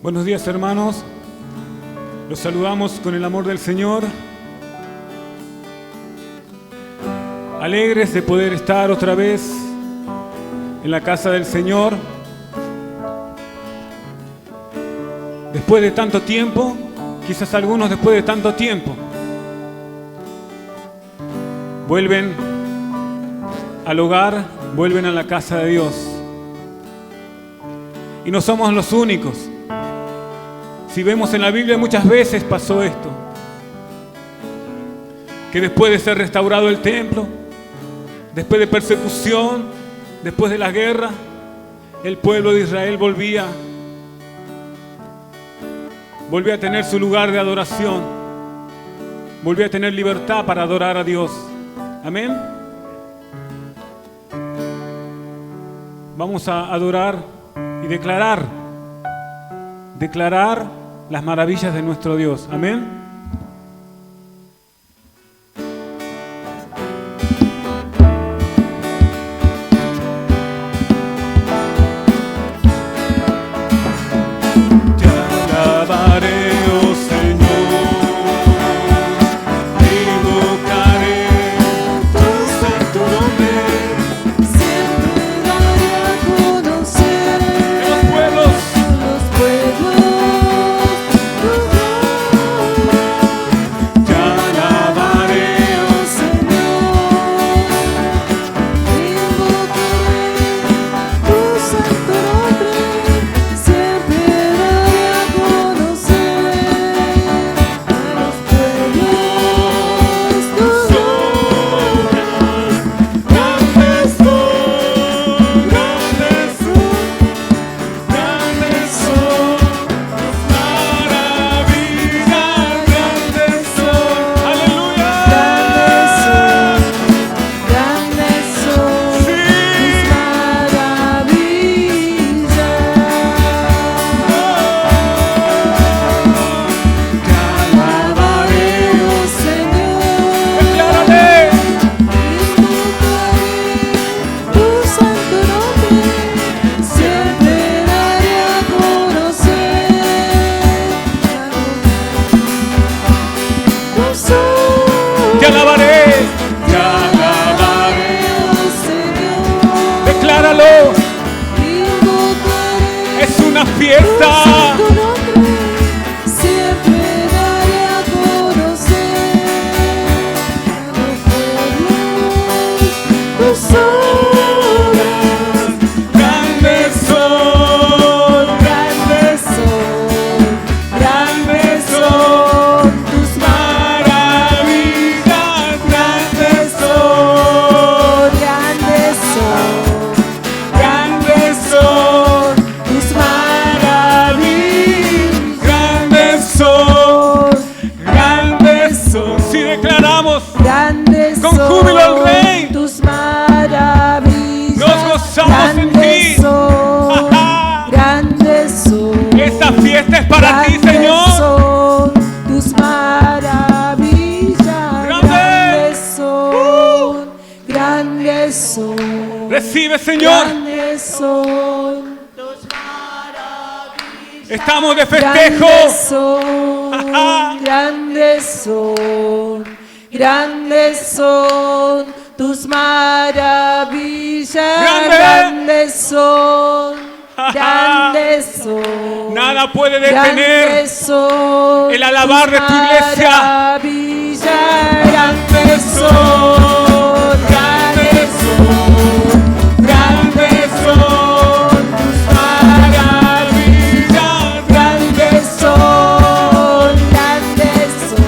Buenos días, hermanos. Los saludamos con el amor del Señor. Alegres de poder estar otra vez en la casa del Señor. Después de tanto tiempo, quizás algunos después de tanto tiempo, vuelven al hogar, vuelven a la casa de Dios. Y no somos los únicos. Si vemos en la Biblia, muchas veces pasó esto, que después de ser restaurado el templo, después de persecución, después de la guerra, el pueblo de Israel volvía a tener su lugar de adoración, volvía a tener libertad para adorar a Dios. Amén. Vamos a adorar y declarar las maravillas de nuestro Dios. Amén. Es una fiesta. Siempre daré a conocer tus obras. Grandes son, Grandes son, grandes son tus maravillas. Grandes son, grandes son. Grandes son tus maravillas. grandes son. Si declaramos Grandes con júbilo al Rey, tus maravillas. nos gozamos en ti. Son, grandes son. Esta fiesta es para ti, Grandes Señor. son tus maravillas. Grandes son, grandes son. Recibe, Señor. Grandes son. Estamos de festejo. Grandes son, grandes son, grandes son tus maravillas. Grandes son, grandes son. Nada puede detener Grandes son el alabar de tu iglesia. Maravillas. Grandes son, grandes son, grandes son tus maravillas. Grandes son, grandes son,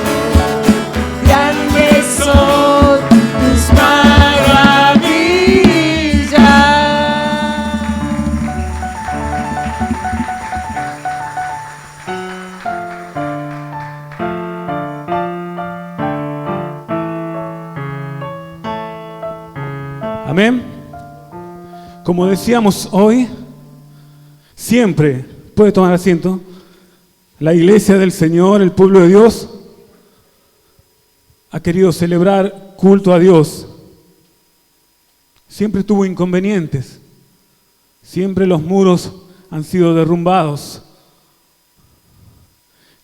grandes son tus maravillas. Amén. Como decíamos hoy, siempre, puede tomar asiento, la iglesia del Señor, el pueblo de Dios, ha querido celebrar culto a Dios. Siempre tuvo inconvenientes, siempre los muros han sido derrumbados,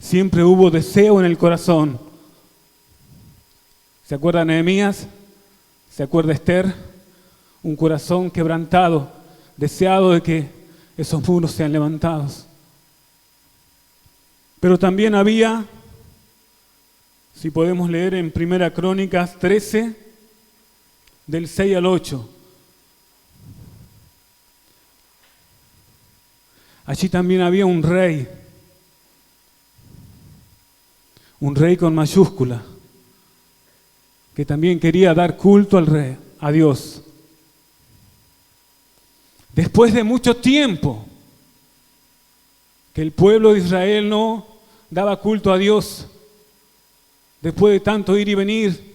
Siempre hubo deseo en el corazón. ¿Se acuerda Nehemías? ¿Se acuerda Esther? Un corazón quebrantado, deseado de que esos muros sean levantados. Pero también había, si podemos leer en 1 Crónicas 13, del 6 al 8. Allí también había un rey con mayúscula, que también quería dar culto al rey, a Dios. Después de mucho tiempo que el pueblo de Israel no daba culto a Dios, después de tanto ir y venir,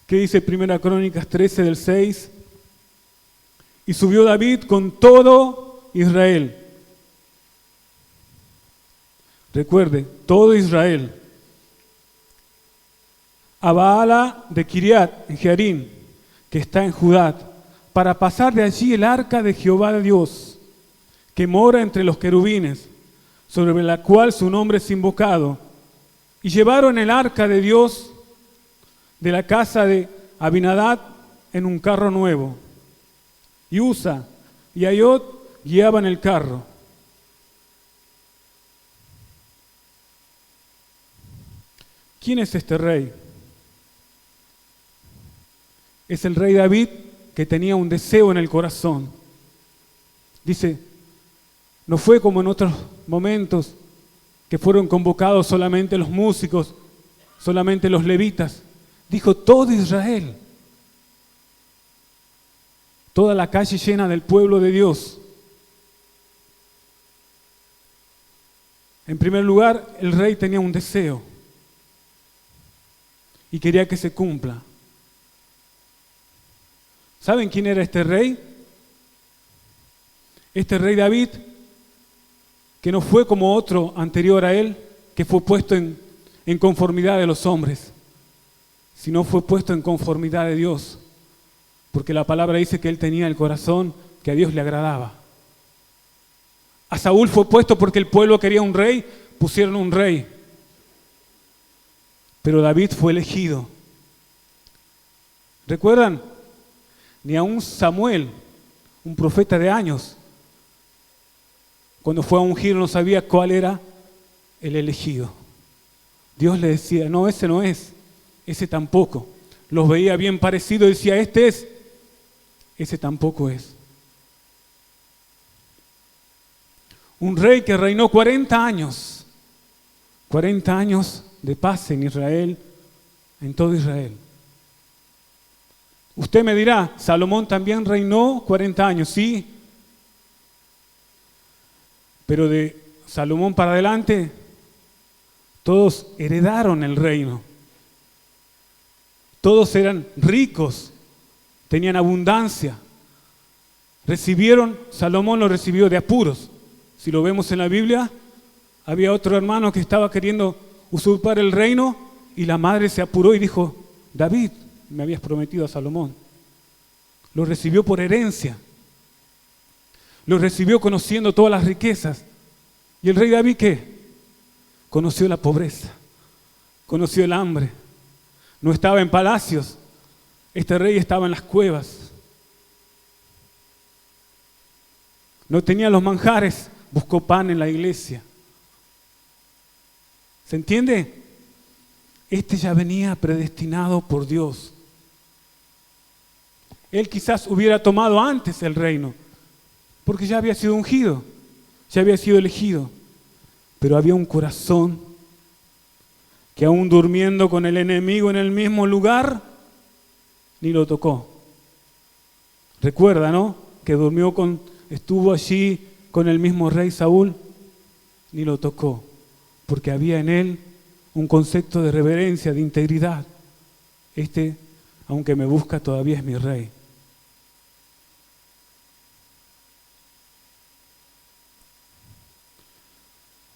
¿qué dice 1 Crónicas 13 del 6? Y subió David con todo Israel. Recuerde, todo Israel. A Baala de Kiriat, en Jearim, que está en Judá, para pasar de allí el arca de Jehová de Dios, que mora entre los querubines, sobre la cual su nombre es invocado. Y llevaron el arca de Dios de la casa de Abinadab en un carro nuevo. Y Usa y Ayod guiaban el carro. ¿Quién es este rey? Es el rey David, que tenía un deseo en el corazón. Dice, no fue como en otros momentos que fueron convocados solamente los músicos, solamente los levitas. Dijo todo Israel. Toda la calle llena del pueblo de Dios. En primer lugar, el rey tenía un deseo y quería que se cumpla. ¿Saben quién era este rey? Este rey David, que no fue como otro anterior a él, que fue puesto en conformidad de los hombres, sino fue puesto en conformidad de Dios. Porque la palabra dice que él tenía el corazón que a Dios le agradaba. A Saúl fue puesto porque el pueblo quería un rey, pusieron un rey. Pero David fue elegido. ¿Recuerdan? Ni aun Samuel, un profeta de años, cuando fue a ungir no sabía cuál era el elegido. Dios le decía, no, ese no es, ese tampoco. Los veía bien parecidos y decía, este es. Ese tampoco es. Un rey que reinó 40 años. 40 años de paz en Israel, en todo Israel. Usted me dirá, Salomón también reinó 40 años, sí. Pero de Salomón para adelante, todos heredaron el reino. Todos eran ricos. Tenían abundancia. Salomón lo recibió de apuros. Si lo vemos en la Biblia, había otro hermano que estaba queriendo usurpar el reino y la madre se apuró y dijo, David, me habías prometido a Salomón. Lo recibió por herencia. Lo recibió conociendo todas las riquezas. ¿Y el rey David qué? Conoció la pobreza, conoció el hambre. No estaba en palacios. Este rey estaba en las cuevas. No tenía los manjares, buscó pan en la iglesia. ¿Se entiende? Este ya venía predestinado por Dios. Él quizás hubiera tomado antes el reino, porque ya había sido ungido, ya había sido elegido. Pero había un corazón que aún durmiendo con el enemigo en el mismo lugar, ni lo tocó. Recuerda, ¿no? Que estuvo allí con el mismo rey Saúl, ni lo tocó, porque había en él un concepto de reverencia, de integridad. Aunque me busca, todavía es mi rey.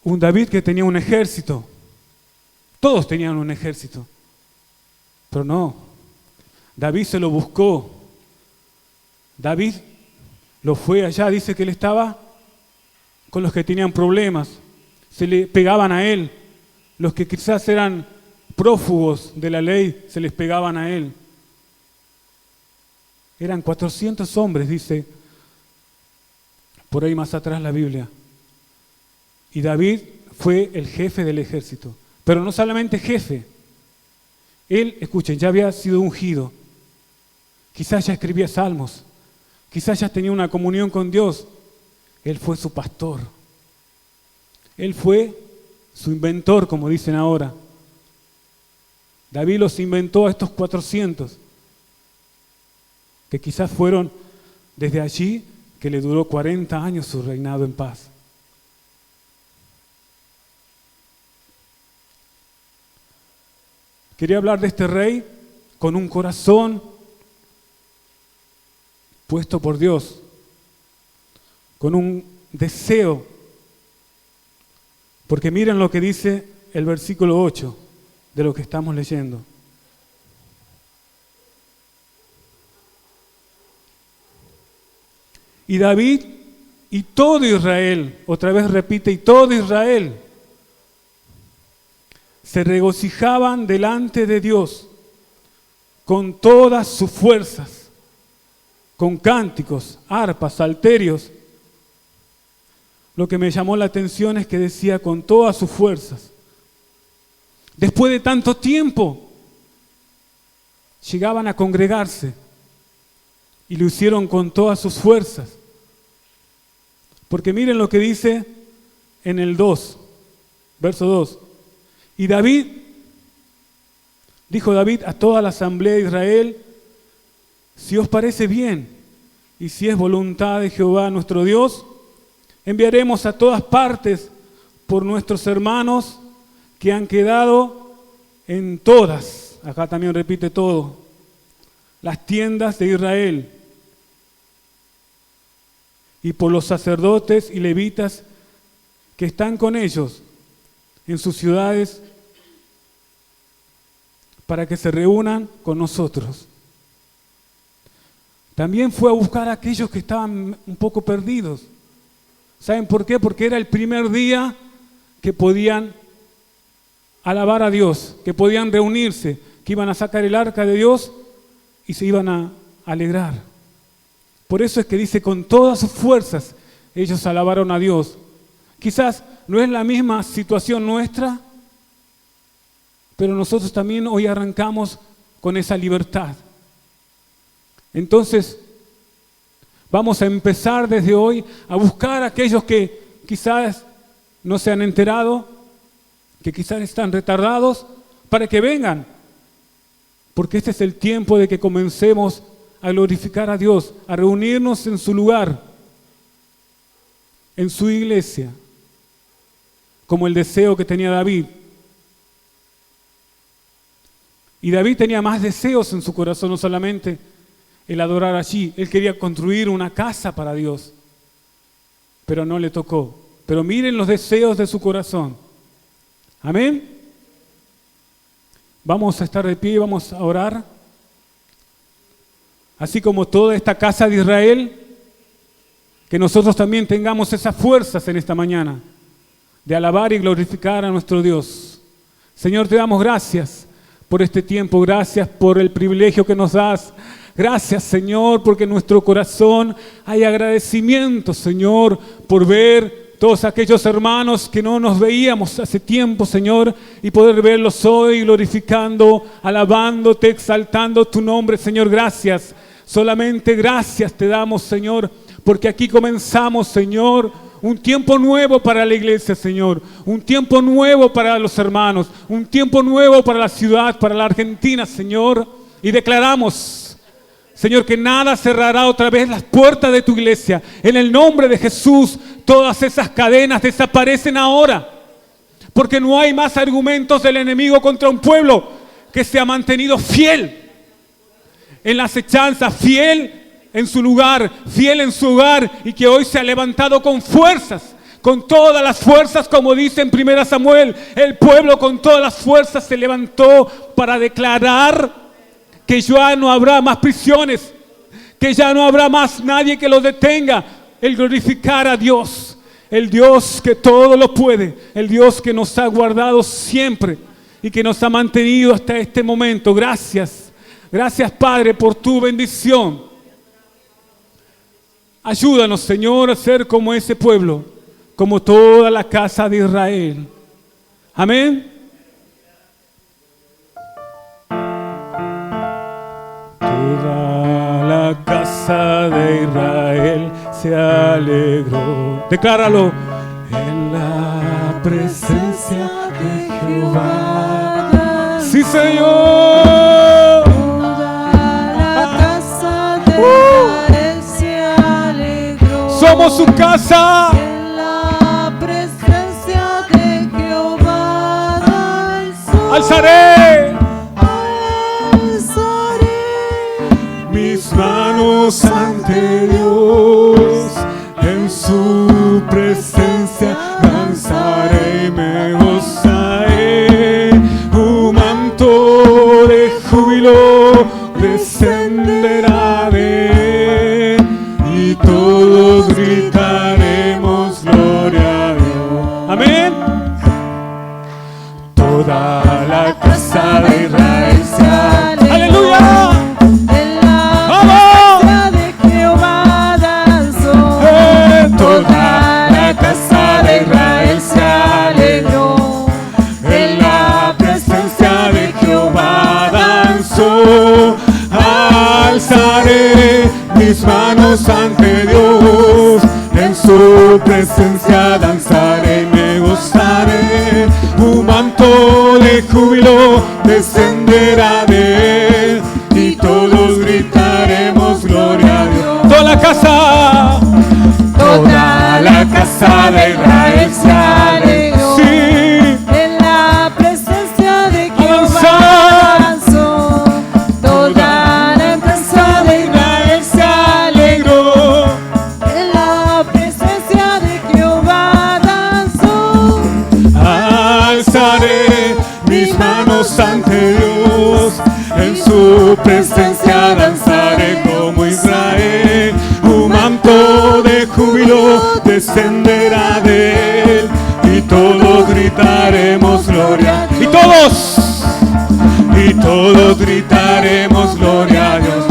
Un David que tenía un ejército. Todos tenían un ejército. Pero no. David se lo buscó. David lo fue allá, dice que él estaba con los que tenían problemas, se le pegaban a él. Los que quizás eran prófugos de la ley, se les pegaban a él. Eran 400 hombres, dice por ahí más atrás la Biblia. Y David fue el jefe del ejército. Pero no solamente jefe. Él, escuchen, ya había sido ungido. Quizás ya escribía salmos. Quizás ya tenía una comunión con Dios. Él fue su pastor. Él fue su inventor, como dicen ahora. David los inventó a estos 400, que quizás fueron desde allí que le duró 40 años su reinado en paz. Quería hablar de este rey con un corazón puesto por Dios, con un deseo, porque miren lo que dice el versículo 8 de lo que estamos leyendo. Y David y todo Israel, otra vez repite, y todo Israel, se regocijaban delante de Dios con todas sus fuerzas, con cánticos, arpas, salterios. Lo que me llamó la atención es que decía con todas sus fuerzas. Después de tanto tiempo, llegaban a congregarse y lo hicieron con todas sus fuerzas. Porque miren lo que dice en el 2, verso 2. Y David, dijo David a toda la asamblea de Israel, si os parece bien y si es voluntad de Jehová nuestro Dios, enviaremos a todas partes por nuestros hermanos que han quedado en todas, acá también repite todo, las tiendas de Israel, y por los sacerdotes y levitas que están con ellos en sus ciudades, para que se reúnan con nosotros. También fue a buscar a aquellos que estaban un poco perdidos. ¿Saben por qué? Porque era el primer día que podían alabar a Dios, que podían reunirse, que iban a sacar el arca de Dios y se iban a alegrar. Por eso es que dice, con todas sus fuerzas ellos alabaron a Dios. Quizás no es la misma situación nuestra, pero nosotros también hoy arrancamos con esa libertad. Entonces, vamos a empezar desde hoy a buscar a aquellos que quizás no se han enterado, que quizás están retardados, para que vengan. Porque este es el tiempo de que comencemos a glorificar a Dios, a reunirnos en su lugar, en su iglesia, como el deseo que tenía David. Y David tenía más deseos en su corazón, no solamente el adorar allí. Él quería construir una casa para Dios, pero no le tocó. Pero miren los deseos de su corazón. Amén. Vamos a estar de pie y vamos a orar. Así como toda esta casa de Israel, que nosotros también tengamos esas fuerzas en esta mañana de alabar y glorificar a nuestro Dios. Señor, te damos gracias por este tiempo, gracias por el privilegio que nos das. Gracias, Señor, porque en nuestro corazón hay agradecimiento, Señor, por ver todos aquellos hermanos que no nos veíamos hace tiempo, Señor, y poder verlos hoy glorificando, alabándote, exaltando tu nombre, Señor. Gracias, solamente gracias te damos, Señor, porque aquí comenzamos, Señor, un tiempo nuevo para la iglesia, Señor. Un tiempo nuevo para los hermanos. Un tiempo nuevo para la ciudad, para la Argentina, Señor. Y declaramos, Señor, que nada cerrará otra vez las puertas de tu iglesia. En el nombre de Jesús, todas esas cadenas desaparecen ahora. Porque no hay más argumentos del enemigo contra un pueblo que se ha mantenido fiel en la acechanza, fiel en su lugar, fiel en su hogar, y que hoy se ha levantado con fuerzas, con todas las fuerzas, como dice en 1 Samuel, el pueblo con todas las fuerzas se levantó para declarar que ya no habrá más prisiones, que ya no habrá más nadie que los detenga, el glorificar a Dios, el Dios que todo lo puede, el Dios que nos ha guardado siempre y que nos ha mantenido hasta este momento. Gracias, gracias Padre por tu bendición. Ayúdanos, Señor, a ser como ese pueblo, como toda la casa de Israel. Amén. Toda la casa de Israel se alegró. Decláralo. En la presencia de Jehová. Sí, Señor. Toda la casa de Israel se alegró. Somos su casa. En la presencia de Jehová danzó. Alzaré mis manos ante Dios, en su presencia danzaré y me gozaré. Un manto de júbilo descenderá de él y todos gritaremos gloria a Dios. Amén. Toda la casa de Israel se alegró. ¡Aleluya! Toda la casa de Israel se alegró, en la presencia de Jehová danzó. Alzaré mis manos ante Dios, en su presencia danzaré y me gozaré. Un manto de júbilo descenderá de él y todos gritaremos gloria a Dios. Toda la casa. Toda la casa de Israel se alegró. Sí. En la presencia de Jehová danzó. Toda la casa de Israel se alegró. En la presencia de Jehová danzó. Alzaré mis manos ante Dios, en su presencia danzaré como Israel. Un manto de júbilo descenderá de él y todos gritaremos gloria. Y todos gritaremos gloria a Dios.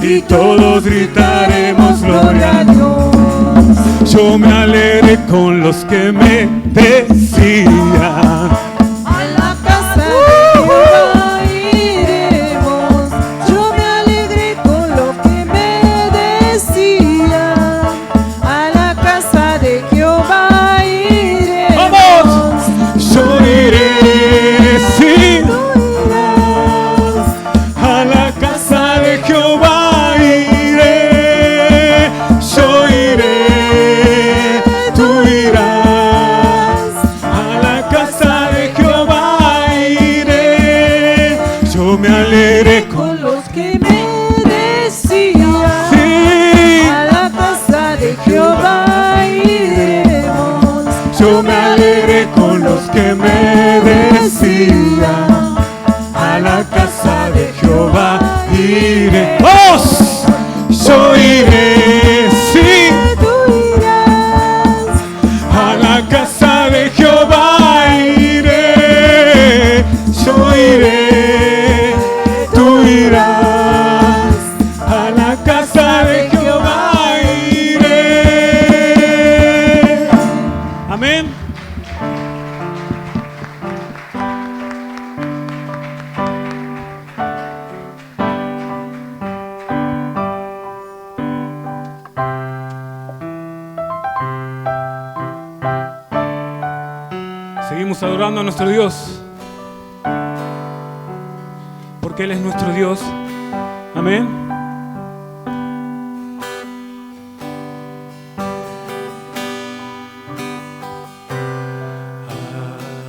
Y todos gritaremos gloria a Dios. Yo me alegré con los que me decían. Me alegré con los que me decían, sí. A la casa de Jehová iremos. Yo me alegré con los que me decían, a la casa de Jehová iré. ¡Vos! Yo iré, sí. Tú irás. A la casa de Jehová iré. Yo iré. A la casa de Jehová iré. Amén. Seguimos adorando a nuestro Dios, porque Él es nuestro Dios. Amén.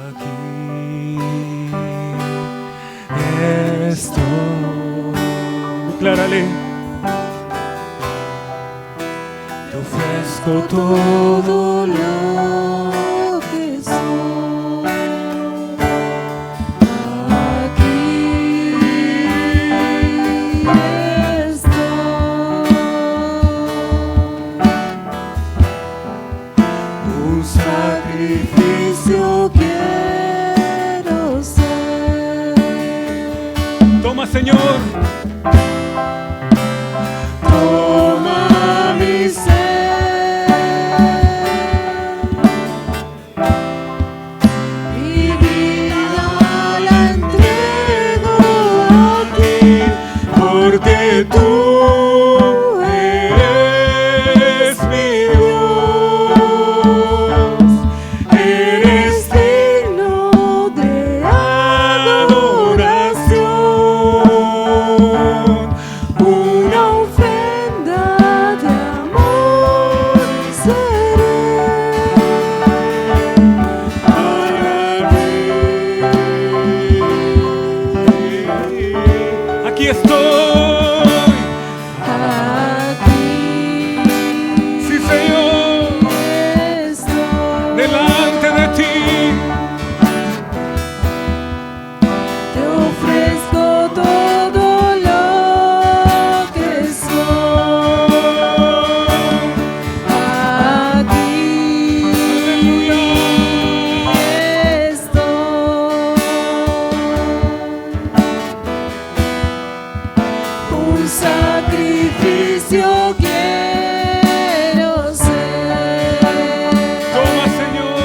Aquí estoy. Declárale. Te ofrezco todo lo que soy. un sacrificio quiero ser. Toma, Señor. Toma mi ser, mi vida la entrego a ti, Porque tú eres mi Dios, eres digno de adoración, una ofrenda de amor seré para ti. aquí estoy. Aquí Sí, Señor, estoy, delante de ti. te ofrezco todo lo que soy. Aquí estoy, un sacrificio quiero ser. Toma, Señor.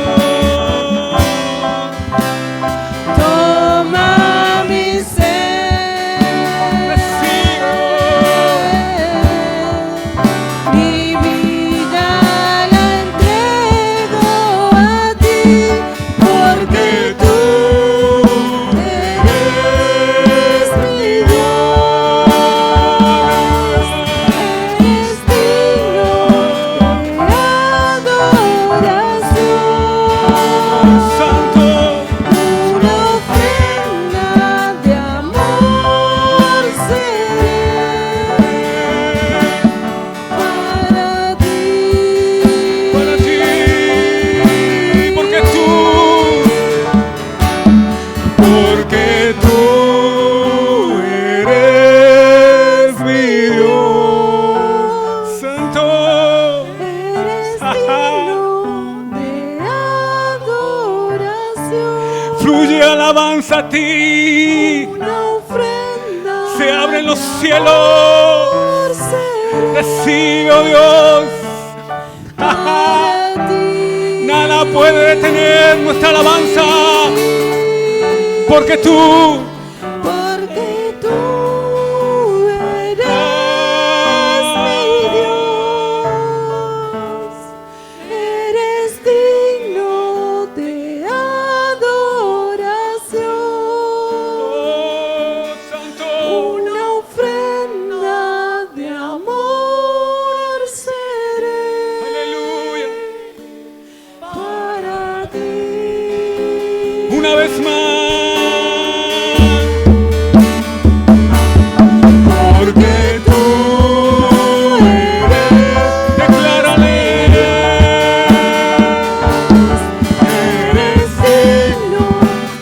Toma mi ser, Recibo. mi vida la entrego a ti, porque tú eres mi Dios, eres digno de adoración. Santo, Una ofrenda de amor seré para ti, porque tú eres mi Dios. Santo, eres digno de adoración. fluye alabanza a ti. Una ofrenda Se abren los de cielos. amor seré Recibe, oh Dios. para ti. Nada puede detener nuestra alabanza. Porque tú eres mi Dios, eres digno de adoración, oh, Santo. una ofrenda de amor seré Aleluya. para ti. Una vez más. Porque tú Declárale. eres digno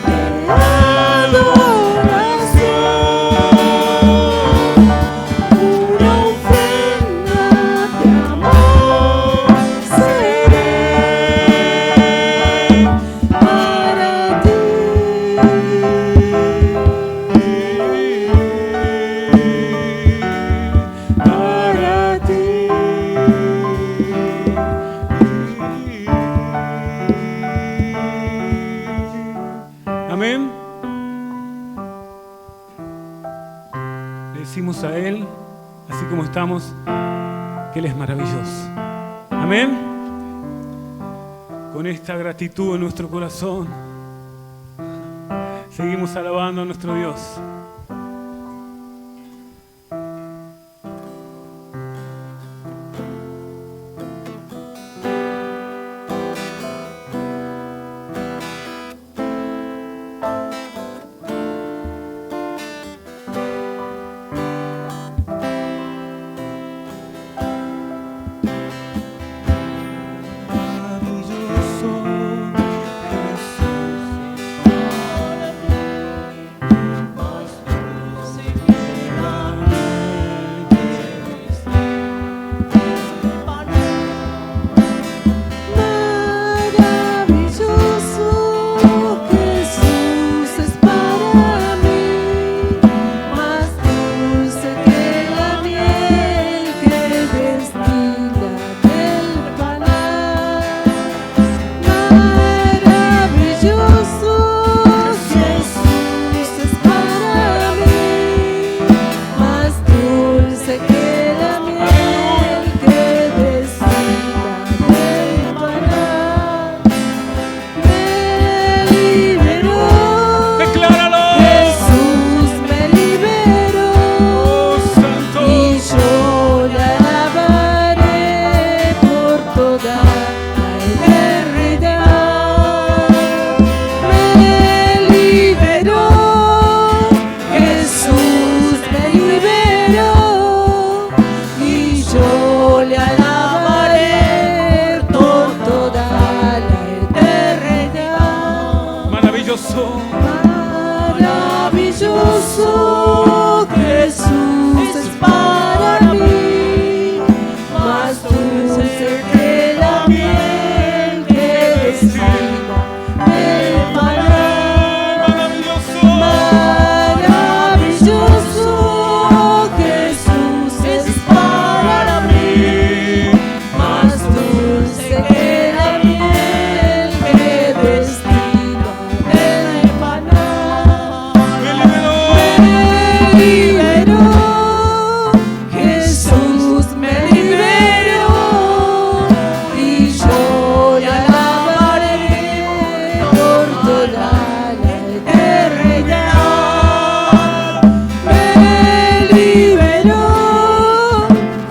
de adoración, una ofrenda de amor seré para ti. Para ti. Amén. Le decimos a Él, así como estamos, que Él es maravilloso. Amén. Con esta gratitud en nuestro corazón, seguimos alabando a nuestro Dios. Maravilloso Jesús. destino del maná. Maravilloso Jesús es para mí, más dulce que la miel que destino del maná. Me liberó, Jesús me liberó, y yo le alabaré por toda la eternidad. Me liberó,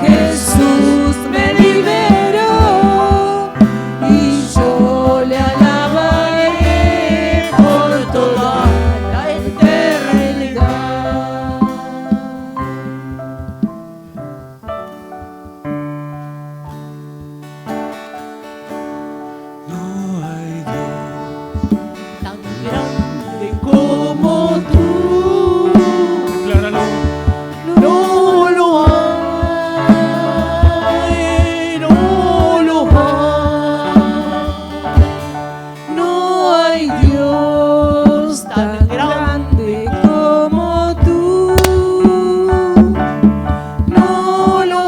Jesús me liberó, y yo le alabaré por toda la eternidad. No hay Dios. Tan grande como tú, Decláralo. no lo hay, no lo hay. No hay Dios tan grande como tú, no lo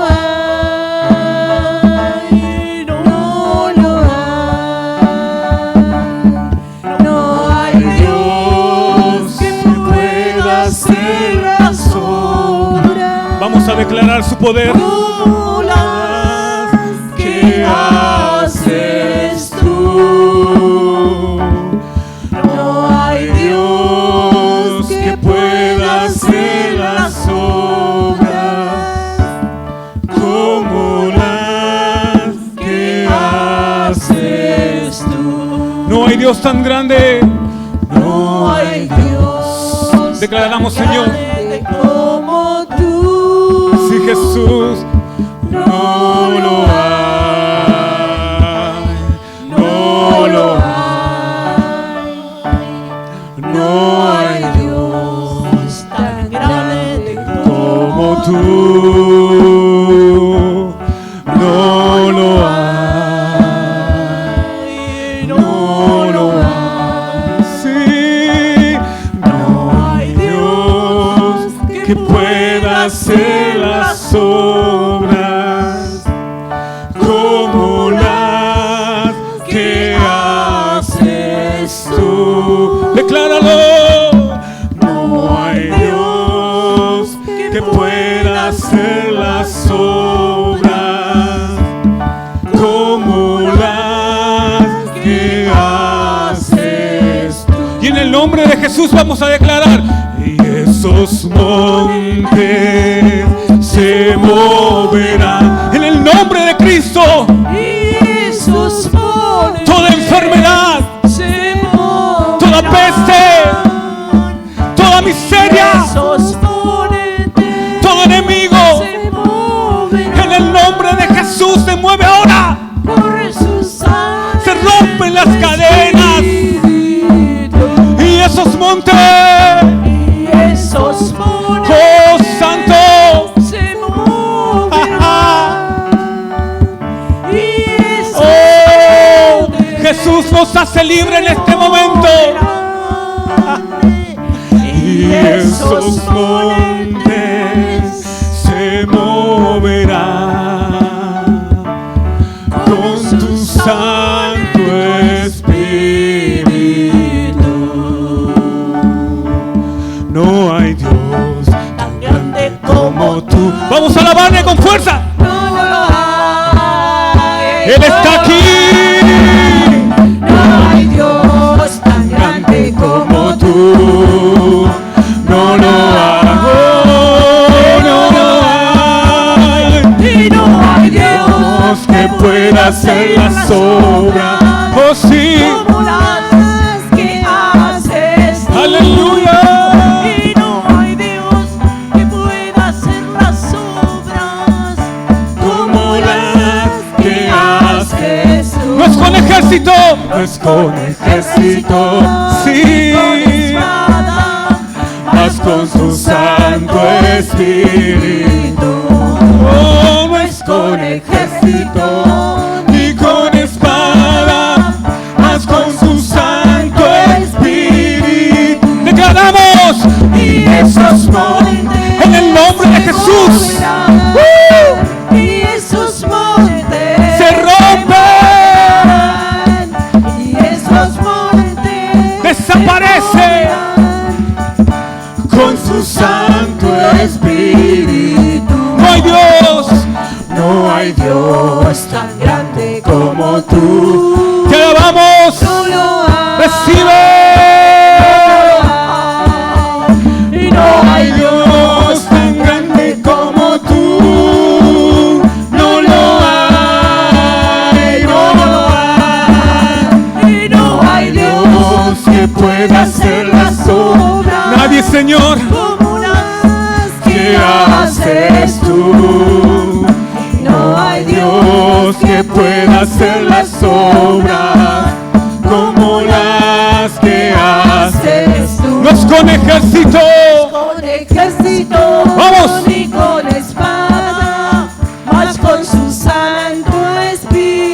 hay, no lo hay. No hay Dios que pueda hacer las obras Vamos a declarar su poder. como las que haces tú. No hay Dios que pueda hacer las obras Como las que haces tú. No hay Dios tan grande. No hay Dios Declaramos, tan Señor. grande como tú. Si Jesús no lo hay, no lo hay, No hay Dios tan grande como tú, no lo hay, no lo hay, sí, no hay Dios que pueda hacer las obras como las que haces tú. Decláralo. No hay Dios que pueda hacer las obras como las que haces tú. Y en el nombre de Jesús vamos a declarar: y esos montes se moverán. En el nombre de Cristo, y esos montes toda enfermedad, se moverán. toda peste, toda miseria, Esos montes todo enemigo, se moverán. en el nombre de Jesús se mueve ahora. Corre su sangre, Se rompen las cadenas. Espíritu. Y esos montes, Y esos montes oh Santo, se moverán. Y esos oh montes Jesús nos hace libre en este momento. Y esos montes se moverán con tu Santo Espíritu. No hay Dios tan grande como tú. Vamos a alabarle con fuerza. no lo hay. Él está aquí. No hay Dios tan grande como tú. No lo hago, no lo hay. Y no hay Dios Que pueda hacer las obras. Oh sí, como las que haces tú. aleluya. Y no hay Dios que pueda hacer las obras Como las que haces. tú. No es con ejército, no es con ejército. Sí, vas con su Santo Espíritu. Oh, no es con ejército ni con espada, mas pueda hacer las obras. Nadie, Señor, como las que haces tú. No hay Dios que pueda hacer las obras como las que haces tú. No es con ejército, con ejército, vamos, ni con espada, mas con su Santo Espíritu.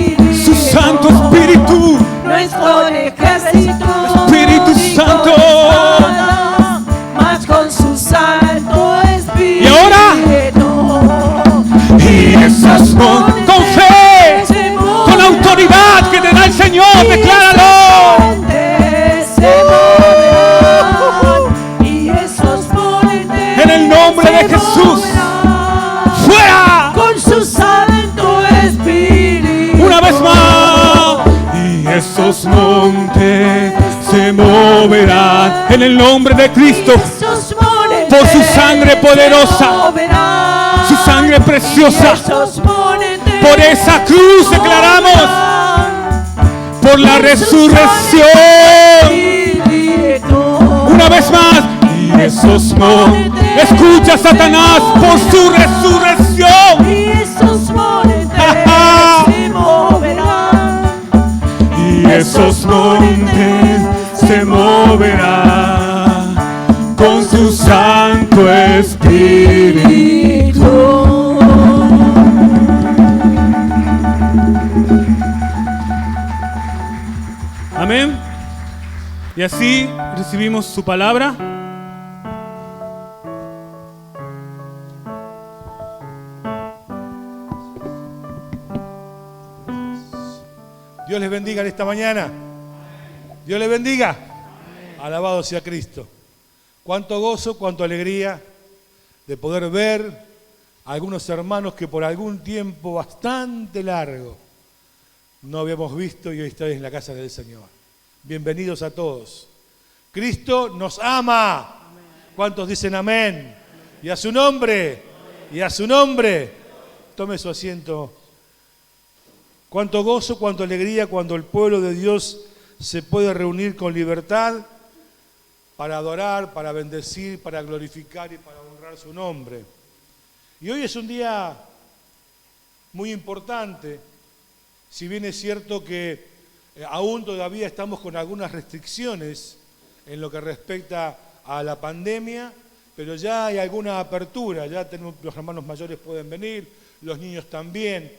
su Santo Espíritu. No es con ejército, Espíritu ni Santo. con espada, mas con su Santo Espíritu. ¿Y ahora? Y esas con fe, con autoridad que te da el Señor, decláralo. En el nombre de Jesús, fuera. Con su Santo Espíritu. Una vez más. Y esos montes se moverán en el nombre de Cristo. Por su sangre poderosa, su sangre preciosa. Por esa cruz declaramos, por la resurrección. Una vez más. Y esos montes, escucha, Satanás, por su resurrección. Y esos montes se moverán. Y esos montes se moverán con su Santo Espíritu. Amén. Y así recibimos su palabra. Dios les bendiga en esta mañana. Dios les bendiga. Alabado sea Cristo. Cuánto gozo, cuánta alegría de poder ver a algunos hermanos que por algún tiempo bastante largo no habíamos visto y hoy estáis en la casa del Señor. Bienvenidos a todos. Cristo nos ama. ¿Cuántos dicen amén? Y a su nombre, y a su nombre. Tome su asiento. Cuánto gozo, cuánta alegría cuando el pueblo de Dios se puede reunir con libertad para adorar, para bendecir, para glorificar y para honrar su nombre. Y hoy es un día muy importante, si bien es cierto que aún todavía estamos con algunas restricciones en lo que respecta a la pandemia, pero ya hay alguna apertura, ya tenemos, los hermanos mayores pueden venir, los niños también,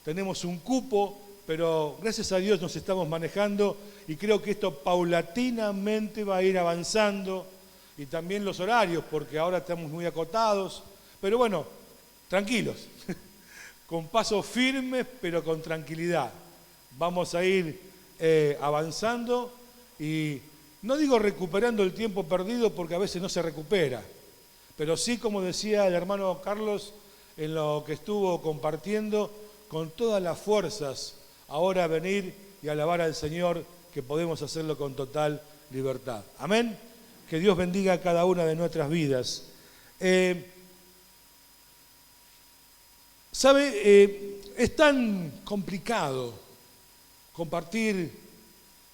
tenemos un cupo, pero gracias a Dios nos estamos manejando y creo que esto paulatinamente va a ir avanzando y también los horarios, porque ahora estamos muy acotados, pero bueno, tranquilos, con pasos firmes pero con tranquilidad. Vamos a ir avanzando y no digo recuperando el tiempo perdido porque a veces no se recupera, pero sí, como decía el hermano Carlos en lo que estuvo compartiendo, con todas las fuerzas, ahora venir y alabar al Señor, que podemos hacerlo con total libertad. Amén. Que Dios bendiga a cada una de nuestras vidas. ¿Sabe? Es tan complicado compartir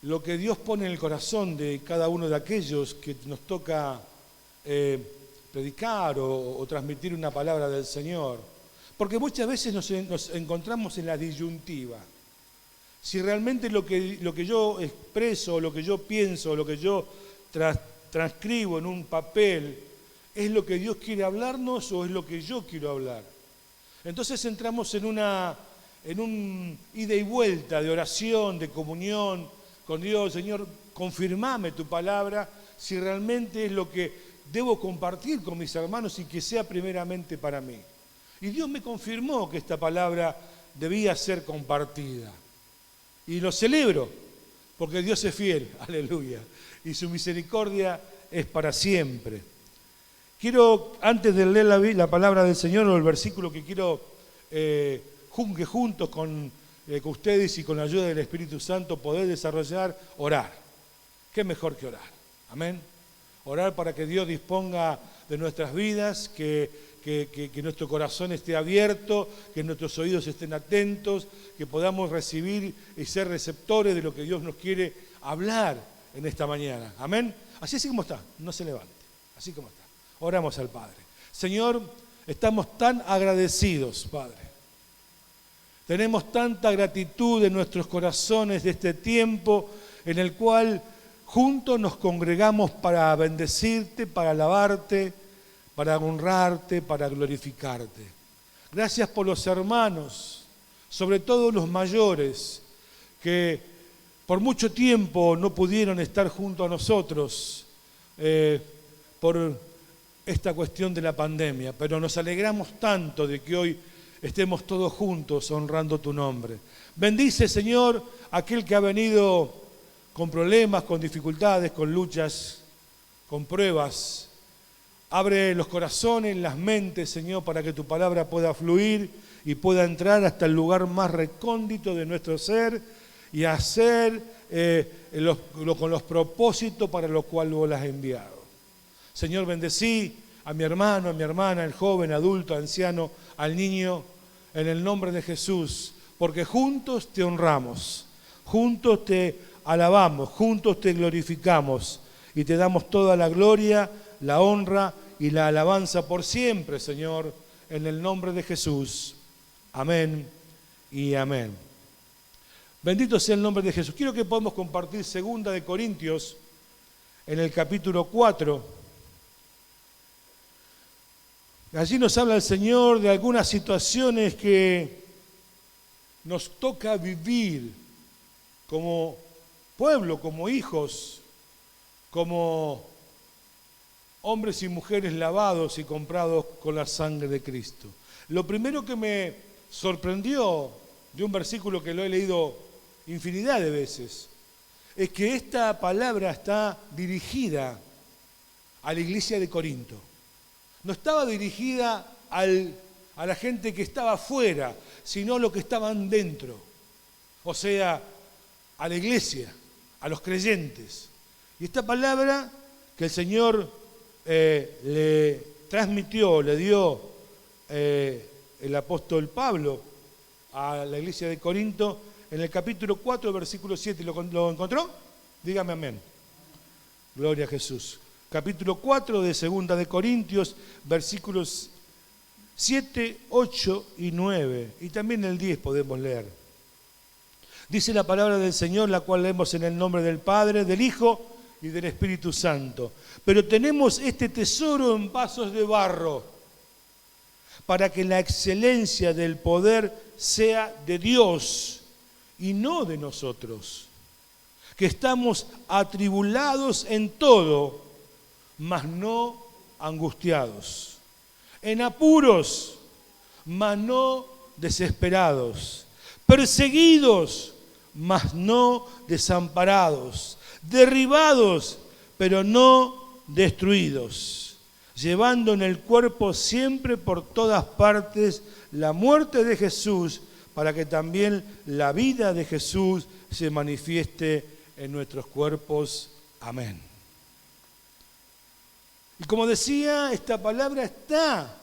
lo que Dios pone en el corazón de cada uno de aquellos que nos toca predicar o transmitir una palabra del Señor. Porque muchas veces nos encontramos en la disyuntiva. Si realmente lo que yo expreso, lo que yo pienso, lo que yo transcribo en un papel, ¿es lo que Dios quiere hablarnos o es lo que yo quiero hablar? Entonces entramos en un ida y vuelta de oración, de comunión con Dios. Señor, confirmame tu palabra, si realmente es lo que debo compartir con mis hermanos y que sea primeramente para mí. Y Dios me confirmó que esta palabra debía ser compartida. Y lo celebro, porque Dios es fiel, aleluya, y su misericordia es para siempre. Quiero, antes de leer la palabra del Señor o el versículo que quiero que juntos con ustedes y con la ayuda del Espíritu Santo poder desarrollar, orar. ¿Qué mejor que orar? Amén. Orar para que Dios disponga de nuestras vidas, que nuestro corazón esté abierto, que nuestros oídos estén atentos, que podamos recibir y ser receptores de lo que Dios nos quiere hablar en esta mañana. Amén. Así como está, no se levante, así como está. Oramos al Padre. Señor, estamos tan agradecidos, Padre. Tenemos tanta gratitud en nuestros corazones de este tiempo en el cual juntos nos congregamos para bendecirte, para alabarte, para honrarte, para glorificarte. Gracias por los hermanos, sobre todo los mayores, que por mucho tiempo no pudieron estar junto a nosotros por esta cuestión de la pandemia, pero nos alegramos tanto de que hoy estemos todos juntos honrando tu nombre. Bendice, Señor, aquel que ha venido con problemas, con dificultades, con luchas, con pruebas. Abre los corazones, las mentes, Señor, para que tu palabra pueda fluir y pueda entrar hasta el lugar más recóndito de nuestro ser y hacer con los propósitos para los cuales vos las has enviado. Señor, bendecí a mi hermano, a mi hermana, al joven, adulto, anciano, al niño, en el nombre de Jesús, porque juntos te honramos, juntos te alabamos, juntos te glorificamos y te damos toda la gloria, la honra y la alabanza por siempre, Señor, en el nombre de Jesús. Amén y amén. Bendito sea el nombre de Jesús. Quiero que podamos compartir 2 Corintios en el capítulo 4. Allí nos habla el Señor de algunas situaciones que nos toca vivir como pueblo, como hijos, como hombres y mujeres lavados y comprados con la sangre de Cristo. Lo primero que me sorprendió de un versículo que lo he leído infinidad de veces es que esta palabra está dirigida a la iglesia de Corinto. No estaba dirigida a la gente que estaba afuera, sino a los que estaban dentro. O sea, a la iglesia, a los creyentes. Y esta palabra que el Señor le transmitió, le dio el apóstol Pablo a la iglesia de Corinto, en el capítulo 4, versículo 7. ¿Lo encontró? Dígame amén. Gloria a Jesús. Capítulo 4 de 2 de Corintios, versículos 7, 8 y 9. Y también el 10 podemos leer. Dice la palabra del Señor, la cual leemos en el nombre del Padre, del Hijo y del Espíritu Santo. Pero tenemos este tesoro en vasos de barro, para que la excelencia del poder sea de Dios y no de nosotros, que estamos atribulados en todo, mas no angustiados, en apuros, mas no desesperados, perseguidos, mas no desamparados, derribados, pero no destruidos, llevando en el cuerpo siempre por todas partes la muerte de Jesús, para que también la vida de Jesús se manifieste en nuestros cuerpos. Amén. Y como decía, esta palabra está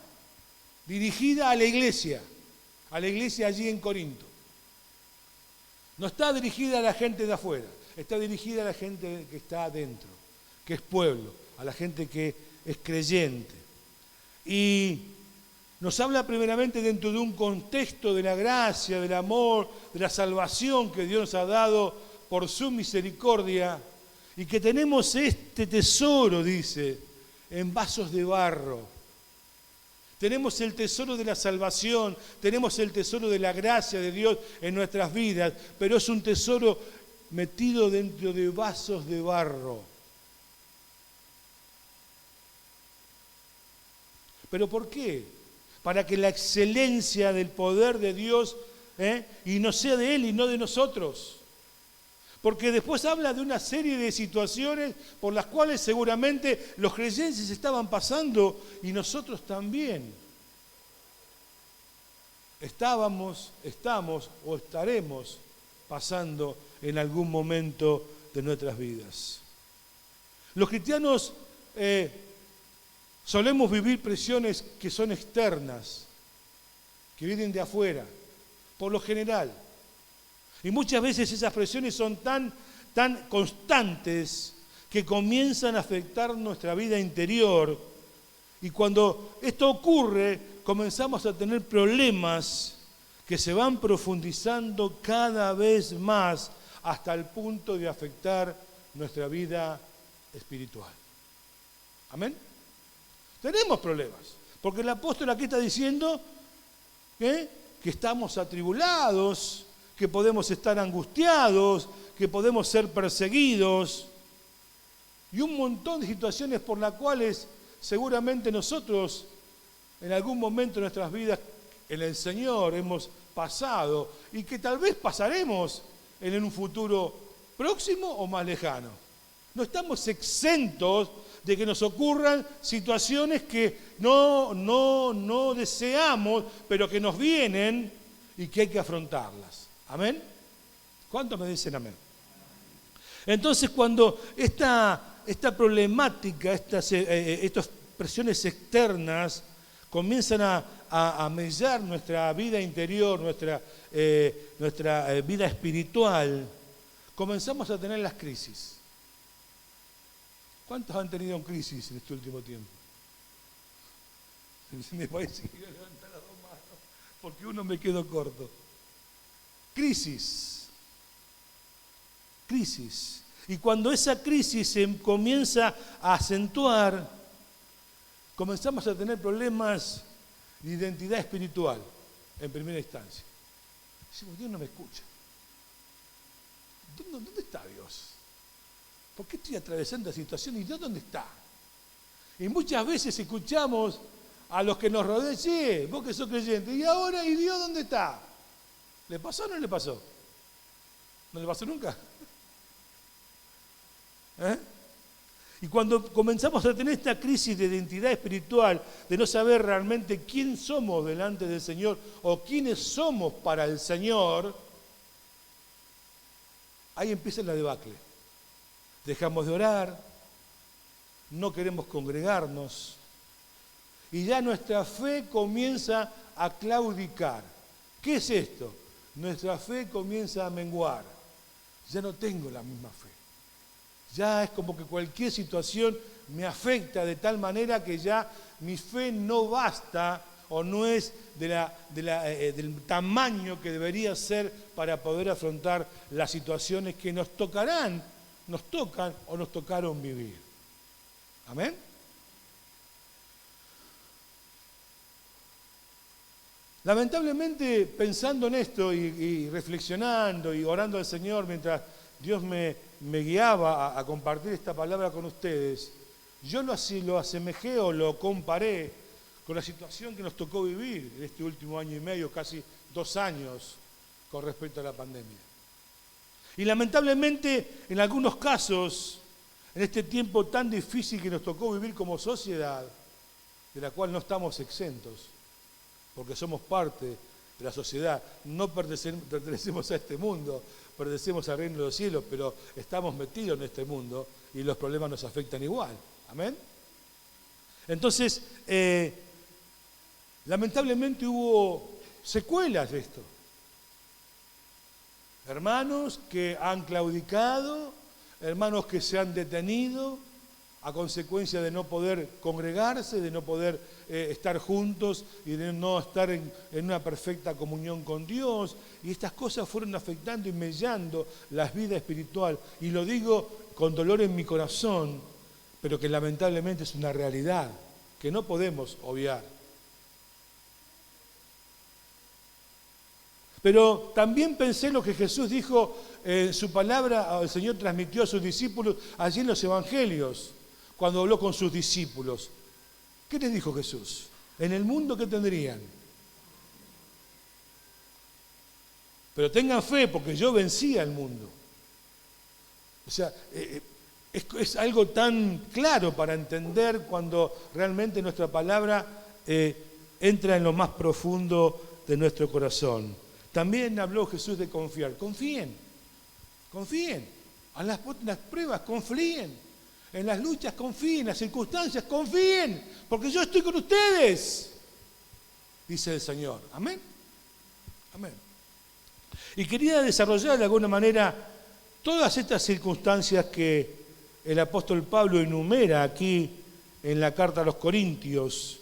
dirigida a la iglesia allí en Corinto. No está dirigida a la gente de afuera, está dirigida a la gente que está adentro, que es pueblo, a la gente que es creyente. Y nos habla primeramente dentro de un contexto de la gracia, del amor, de la salvación que Dios nos ha dado por su misericordia, y que tenemos este tesoro, dice, en vasos de barro. Tenemos el tesoro de la salvación, tenemos el tesoro de la gracia de Dios en nuestras vidas, pero es un tesoro metido dentro de vasos de barro. ¿Pero por qué? Para que la excelencia del poder de Dios y no sea de Él y no de nosotros. Porque después habla de una serie de situaciones por las cuales seguramente los creyentes estaban pasando y nosotros también. Estamos o estaremos pasando en algún momento de nuestras vidas. Los cristianos solemos vivir presiones que son externas, que vienen de afuera, por lo general. Y muchas veces esas presiones son tan tan constantes que comienzan a afectar nuestra vida interior. Y cuando esto ocurre, comenzamos a tener problemas que se van profundizando cada vez más hasta el punto de afectar nuestra vida espiritual. ¿Amén? Tenemos problemas, porque el apóstol aquí está diciendo que estamos atribulados, que podemos estar angustiados, que podemos ser perseguidos, y un montón de situaciones por las cuales seguramente nosotros en algún momento de nuestras vidas en el Señor hemos pasado y que tal vez pasaremos en un futuro próximo o más lejano. No estamos exentos de que nos ocurran situaciones que no deseamos, pero que nos vienen y que hay que afrontarlas. ¿Amén? ¿Cuántos me dicen amén? Entonces, cuando esta problemática, estas presiones externas comienzan a mellar nuestra vida interior, nuestra vida espiritual, comenzamos a tener las crisis. ¿Cuántos han tenido una crisis en este último tiempo? Me parece que voy a levantar las dos manos, porque uno me quedó corto. Crisis. Y cuando esa crisis se comienza a acentuar, comenzamos a tener problemas de identidad espiritual en primera instancia. Decimos, Dios no me escucha. ¿Dónde está Dios? ¿Por qué estoy atravesando esta situación y Dios dónde está? Y muchas veces escuchamos a los que nos rodean, sí, vos que sos creyente, ¿y ahora? ¿Y Dios dónde está? ¿Le pasó o no le pasó? ¿No le pasó nunca? Y cuando comenzamos a tener esta crisis de identidad espiritual, de no saber realmente quién somos delante del Señor o quiénes somos para el Señor, ahí empieza la debacle. Dejamos de orar, no queremos congregarnos y ya nuestra fe comienza a claudicar. ¿Qué es esto? Nuestra fe comienza a menguar. Ya no tengo la misma fe. Ya es como que cualquier situación me afecta de tal manera que ya mi fe no basta o no es del tamaño que debería ser para poder afrontar las situaciones que nos tocan o nos tocaron vivir. ¿Amén? Lamentablemente, pensando en esto y reflexionando y orando al Señor mientras Dios me guiaba a compartir esta palabra con ustedes, yo lo asemejé o lo comparé con la situación que nos tocó vivir en este último año y medio, casi 2 años, con respecto a la pandemia. Y lamentablemente, en algunos casos, en este tiempo tan difícil que nos tocó vivir como sociedad, de la cual no estamos exentos, porque somos parte de la sociedad, no pertenecemos a este mundo, pertenecemos al reino de los cielos, pero estamos metidos en este mundo y los problemas nos afectan igual. ¿Amén? Entonces, lamentablemente hubo secuelas de esto. Hermanos que han claudicado, hermanos que se han detenido a consecuencia de no poder congregarse, de no poder estar juntos y de no estar en una perfecta comunión con Dios. Y estas cosas fueron afectando y mellando la vida espiritual. Y lo digo con dolor en mi corazón, pero que lamentablemente es una realidad que no podemos obviar. Pero también pensé lo que Jesús dijo en su palabra, el Señor transmitió a sus discípulos allí en los evangelios, cuando habló con sus discípulos. ¿Qué les dijo Jesús? En el mundo, ¿qué tendrían? Pero tengan fe, porque yo vencí al mundo. O sea, es algo tan claro para entender cuando realmente nuestra palabra entra en lo más profundo de nuestro corazón. También habló Jesús de confiar. Confíen. A las pruebas, confíen. En las luchas, confíen. En las circunstancias, confíen. Porque yo estoy con ustedes, dice el Señor. Amén. Amén. Y quería desarrollar de alguna manera Todas estas circunstancias que el apóstol Pablo enumera aquí en la carta a los Corintios,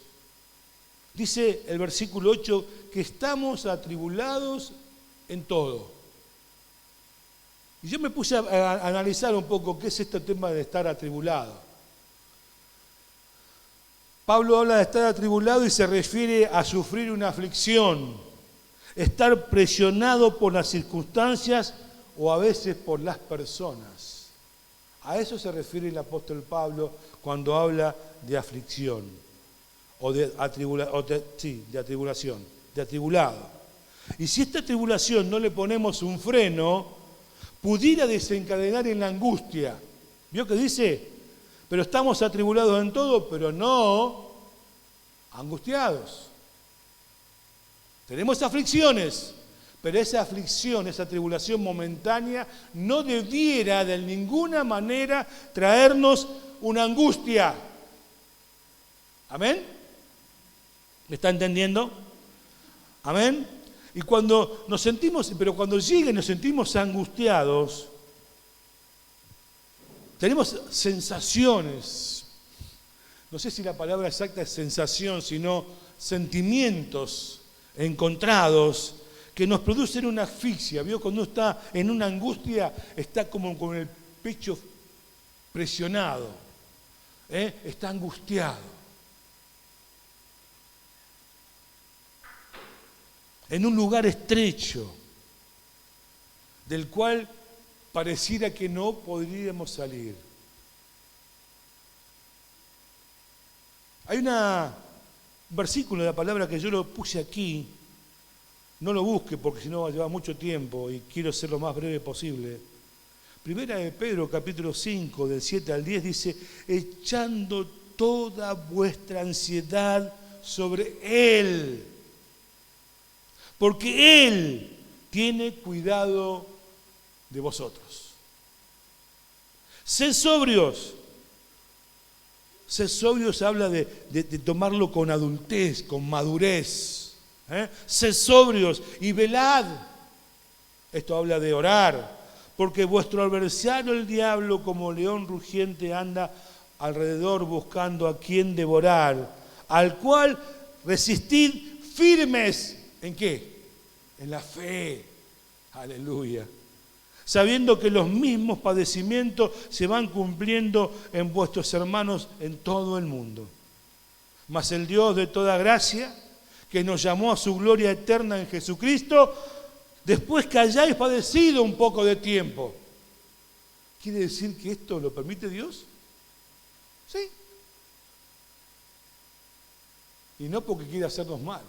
dice el versículo 8 que estamos atribulados en todo. Y yo me puse a analizar un poco qué es este tema de estar atribulado. Pablo habla de estar atribulado y se refiere a sufrir una aflicción, estar presionado por las circunstancias o a veces por las personas. A eso se refiere el apóstol Pablo cuando habla de aflicción o de atribulación, de atribulado. Y si a esta tribulación no le ponemos un freno, pudiera desencadenar en la angustia. ¿Vio que dice? Pero estamos atribulados en todo, pero no angustiados. Tenemos aflicciones, pero esa aflicción, esa tribulación momentánea, no debiera de ninguna manera traernos una angustia. ¿Amén? ¿Me está entendiendo? ¿Amén? Y cuando nos sentimos, pero cuando llega y nos sentimos angustiados, tenemos sensaciones. No sé si la palabra exacta es sensación, sino sentimientos encontrados que nos producen una asfixia. ¿Vio? Cuando uno está en una angustia, está como con el pecho presionado, está angustiado. En un lugar estrecho, del cual pareciera que no podríamos salir. Hay un versículo de la palabra que yo lo puse aquí. No lo busque porque si no va a llevar mucho tiempo y quiero ser lo más breve posible. Primera de Pedro, capítulo 5, del 7 al 10, dice, echando toda vuestra ansiedad sobre Él, porque Él tiene cuidado de vosotros. Sed sobrios. Sed sobrios habla de tomarlo con adultez, con madurez. Sed sobrios y velad. Esto habla de orar, porque vuestro adversario el diablo como león rugiente anda alrededor buscando a quien devorar, al cual resistid firmes. ¿En qué? En la fe. Aleluya. Sabiendo que los mismos padecimientos se van cumpliendo en vuestros hermanos en todo el mundo. Mas el Dios de toda gracia, que nos llamó a su gloria eterna en Jesucristo, después que hayáis padecido un poco de tiempo. ¿Quiere decir que esto lo permite Dios? Sí. Y no porque quiera hacernos mal,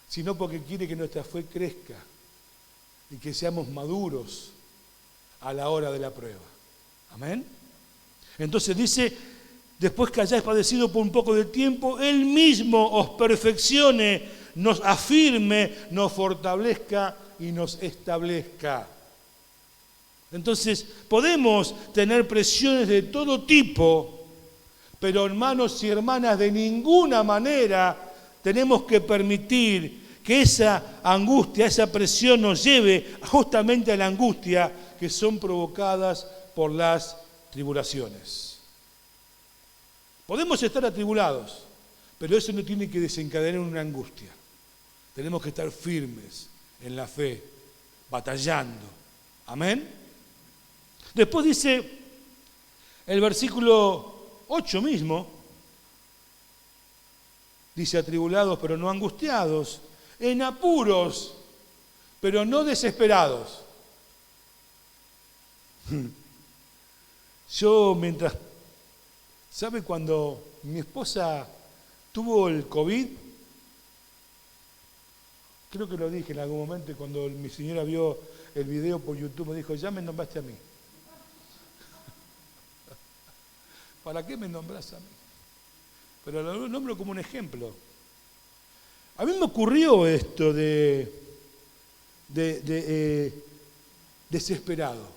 sino porque quiere que nuestra fe crezca y que seamos maduros a la hora de la prueba. Amén. Entonces dice, después que hayáis padecido por un poco de tiempo, Él mismo os perfeccione, nos afirme, nos fortalezca y nos establezca. Entonces, podemos tener presiones de todo tipo, pero hermanos y hermanas, de ninguna manera tenemos que permitir que esa angustia, esa presión nos lleve justamente a la angustia que son provocadas por las tribulaciones. Podemos estar atribulados, pero eso no tiene que desencadenar una angustia. Tenemos que estar firmes en la fe, batallando. Amén. Después dice el versículo 8 mismo, dice atribulados pero no angustiados, en apuros pero no desesperados. Yo mientras, ¿sabe cuando mi esposa tuvo el COVID? Creo que lo dije en algún momento, cuando mi señora vio el video por YouTube, me dijo, ya me nombraste a mí. ¿Para qué me nombras a mí? Pero lo nombro como un ejemplo. A mí me ocurrió esto de desesperado.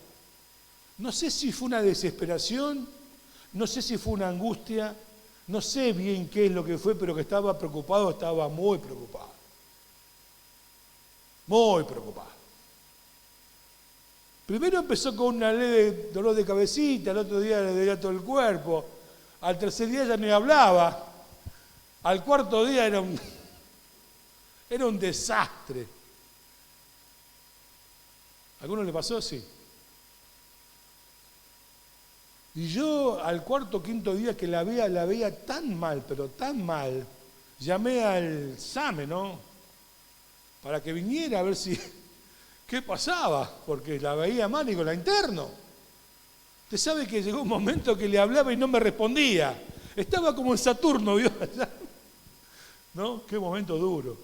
No sé si fue una desesperación, no sé si fue una angustia, no sé bien qué es lo que fue, pero que estaba preocupado, estaba muy preocupado. Muy preocupado. Primero empezó con una leve dolor de cabecita, al otro día le dolía todo el cuerpo, al tercer día ya ni hablaba, al cuarto día era un desastre. ¿A alguno le pasó? Sí. Y yo al cuarto o quinto día que la veía tan mal, pero tan mal, llamé al SAME, ¿no? Para que viniera a ver qué pasaba, porque la veía mal y con la interno. Usted sabe que llegó un momento que le hablaba y no me respondía. Estaba como en Saturno, ¿vio? ¿No? Qué momento duro.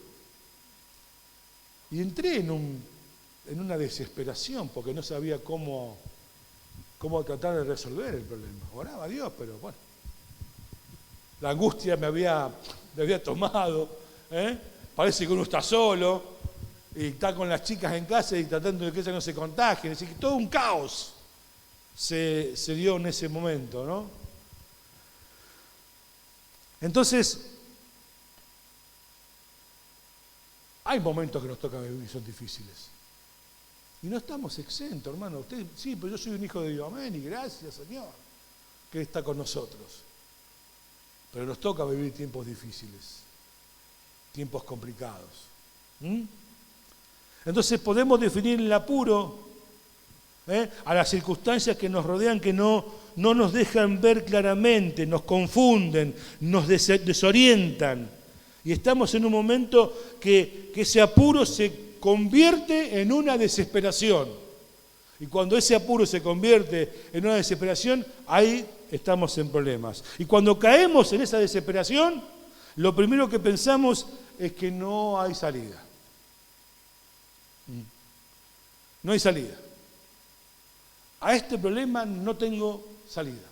Y entré en una desesperación porque no sabía cómo tratar de resolver el problema. Oraba a Dios, pero bueno. La angustia me había tomado. Parece que uno está solo y está con las chicas en casa y tratando de que ellas no se contagien. Es decir, que todo un caos se dio en ese momento, ¿no? Entonces, hay momentos que nos tocan vivir y son difíciles. Y no estamos exentos, hermano. Usted, sí, pero yo soy un hijo de Dios. Amén. Y gracias, Señor, que está con nosotros. Pero nos toca vivir tiempos difíciles, tiempos complicados. Entonces podemos definir el apuro a las circunstancias que nos rodean, que no nos dejan ver claramente, nos confunden, nos desorientan. Y estamos en un momento que ese apuro se convierte en una desesperación. Y cuando ese apuro se convierte en una desesperación, ahí estamos en problemas. Y cuando caemos en esa desesperación, lo primero que pensamos es que no hay salida. No hay salida. A este problema no tengo salida.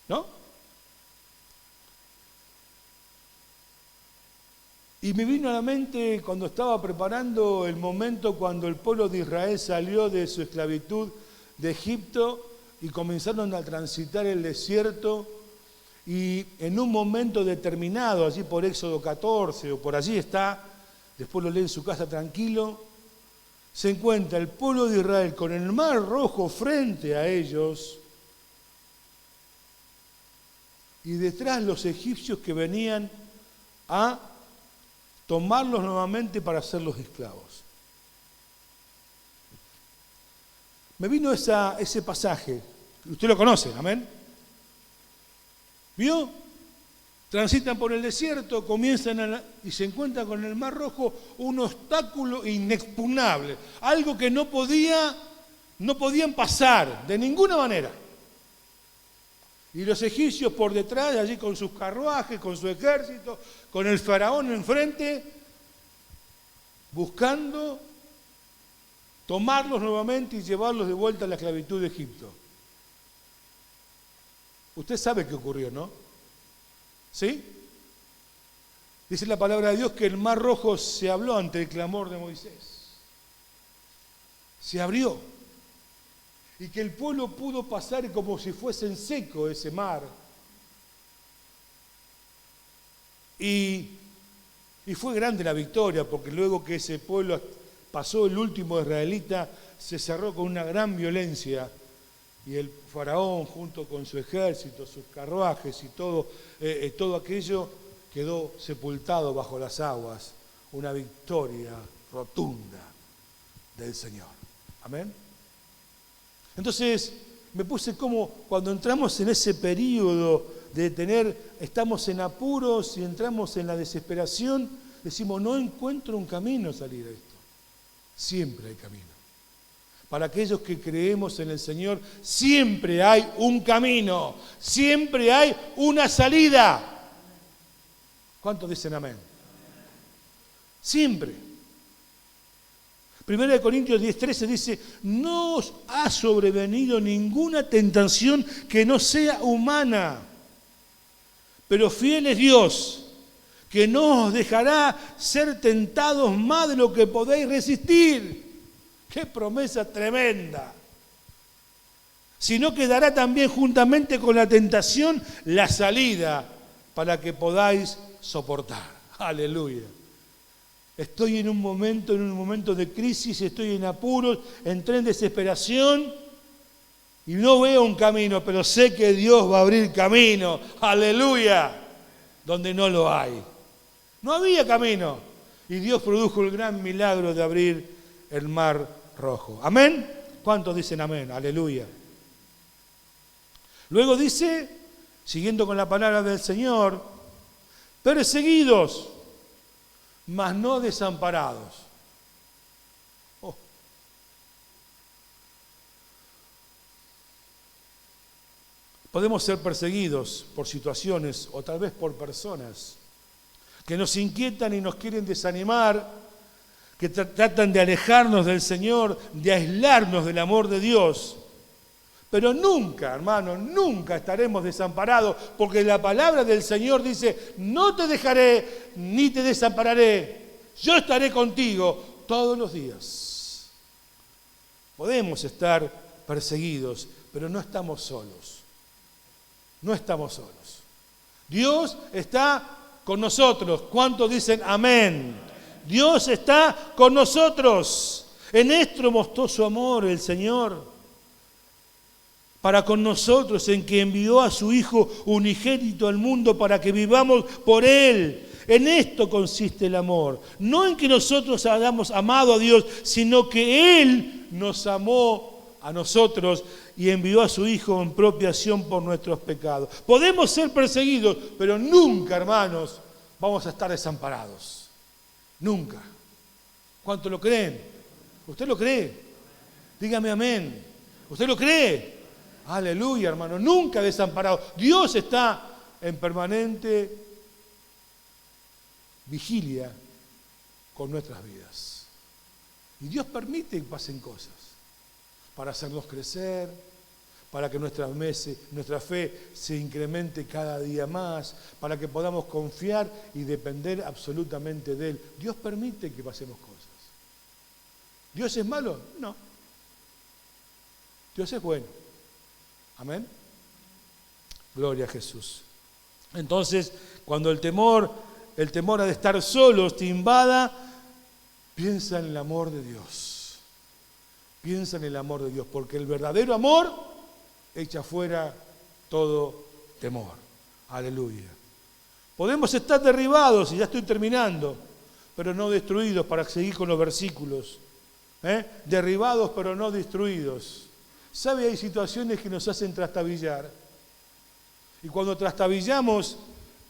¿No? Y me vino a la mente cuando estaba preparando el momento cuando el pueblo de Israel salió de su esclavitud de Egipto y comenzaron a transitar el desierto, y en un momento determinado, allí por Éxodo 14 o por allí está, después lo lee en su casa tranquilo, se encuentra el pueblo de Israel con el mar rojo frente a ellos y detrás los egipcios que venían a tomarlos nuevamente para hacerlos esclavos. Me vino ese pasaje, usted lo conoce, amén. ¿Vio? Transitan por el desierto, comienzan y se encuentran con el Mar Rojo, un obstáculo inexpugnable, algo que no podían pasar de ninguna manera. Y los egipcios por detrás, allí con sus carruajes, con su ejército, con el faraón enfrente, buscando tomarlos nuevamente y llevarlos de vuelta a la esclavitud de Egipto. Usted sabe qué ocurrió, ¿no? ¿Sí? Dice la palabra de Dios que el Mar Rojo se abrió ante el clamor de Moisés. Se abrió. Y que el pueblo pudo pasar como si fuese en seco ese mar. Y fue grande la victoria, porque luego que ese pueblo pasó, el último israelita se cerró con una gran violencia. Y el faraón, junto con su ejército, sus carruajes y todo aquello, quedó sepultado bajo las aguas. Una victoria rotunda del Señor. Amén. Entonces, me puse como cuando entramos en ese periodo de estamos en apuros y entramos en la desesperación, decimos, no encuentro un camino a salir de esto. Siempre hay camino. Para aquellos que creemos en el Señor, siempre hay un camino, siempre hay una salida. ¿Cuántos dicen amén? Siempre. 1 Corintios 10:13 dice, no os ha sobrevenido ninguna tentación que no sea humana, pero fiel es Dios, que no os dejará ser tentados más de lo que podéis resistir. ¡Qué promesa tremenda! Sino que dará también juntamente con la tentación la salida para que podáis soportar. ¡Aleluya! Estoy en un momento de crisis, estoy en apuros, entré en desesperación y no veo un camino, pero sé que Dios va a abrir camino. ¡Aleluya! Donde no lo hay. No había camino. Y Dios produjo el gran milagro de abrir el mar rojo. ¿Amén? ¿Cuántos dicen amén? ¡Aleluya! Luego dice, siguiendo con la palabra del Señor, perseguidos, mas no desamparados. Oh. Podemos ser perseguidos por situaciones o tal vez por personas que nos inquietan y nos quieren desanimar, que tratan de alejarnos del Señor, de aislarnos del amor de Dios. Pero nunca, hermano, nunca estaremos desamparados, porque la palabra del Señor dice, no te dejaré ni te desampararé, yo estaré contigo todos los días. Podemos estar perseguidos, pero no estamos solos. No estamos solos. Dios está con nosotros. ¿Cuántos dicen amén? Dios está con nosotros. En esto mostró su amor el Señor para con nosotros, en que envió a su Hijo unigénito al mundo para que vivamos por Él. En esto consiste el amor. No en que nosotros hayamos amado a Dios, sino que Él nos amó a nosotros y envió a su Hijo en propiación por nuestros pecados. Podemos ser perseguidos, pero nunca, hermanos, vamos a estar desamparados. Nunca. ¿Cuánto lo creen? ¿Usted lo cree? Dígame amén. ¿Usted lo cree? Aleluya, hermano. Nunca desamparado. Dios está en permanente vigilia con nuestras vidas. Y Dios permite que pasen cosas para hacernos crecer, para que nuestra fe se incremente cada día más, para que podamos confiar y depender absolutamente de Él. Dios permite que pasemos cosas. ¿Dios es malo? No. Dios es bueno. Amén. Gloria a Jesús. Entonces, cuando el temor de estar solos te invada, piensa en el amor de Dios. Piensa en el amor de Dios, porque el verdadero amor echa fuera todo temor. Aleluya. Podemos estar derribados, y ya estoy terminando, pero no destruidos, para seguir con los versículos. Derribados, pero no destruidos. ¿Sabe? Hay situaciones que nos hacen trastabillar. Y cuando trastabillamos,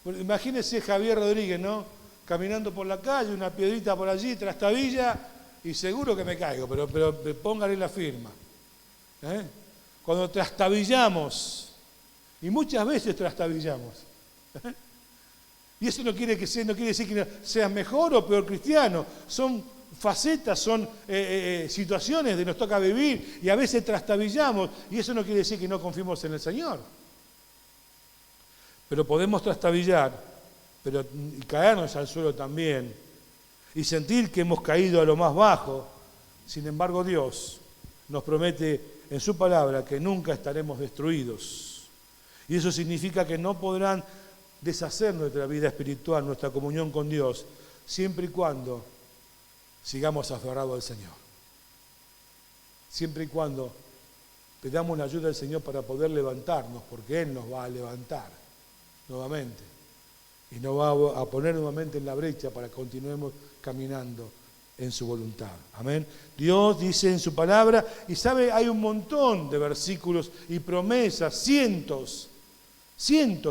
imagínese Javier Rodríguez, ¿no? Caminando por la calle, una piedrita por allí, trastabilla, y seguro que me caigo, pero póngale la firma. Cuando trastabillamos, y muchas veces trastabillamos, y eso no quiere decir que seas mejor o peor cristiano, son facetas, son situaciones de nos toca vivir, y a veces trastabillamos, y eso no quiere decir que no confiemos en el Señor. Pero podemos trastabillar, y caernos al suelo también, y sentir que hemos caído a lo más bajo. Sin embargo, Dios nos promete en su palabra que nunca estaremos destruidos. Y eso significa que no podrán deshacer nuestra vida espiritual, nuestra comunión con Dios, siempre y cuando sigamos aferrados al Señor. Siempre y cuando pedamos la ayuda del Señor para poder levantarnos, porque Él nos va a levantar nuevamente y nos va a poner nuevamente en la brecha para que continuemos caminando en su voluntad. Amén. Dios dice en su palabra, y sabe, hay un montón de versículos y promesas, cientos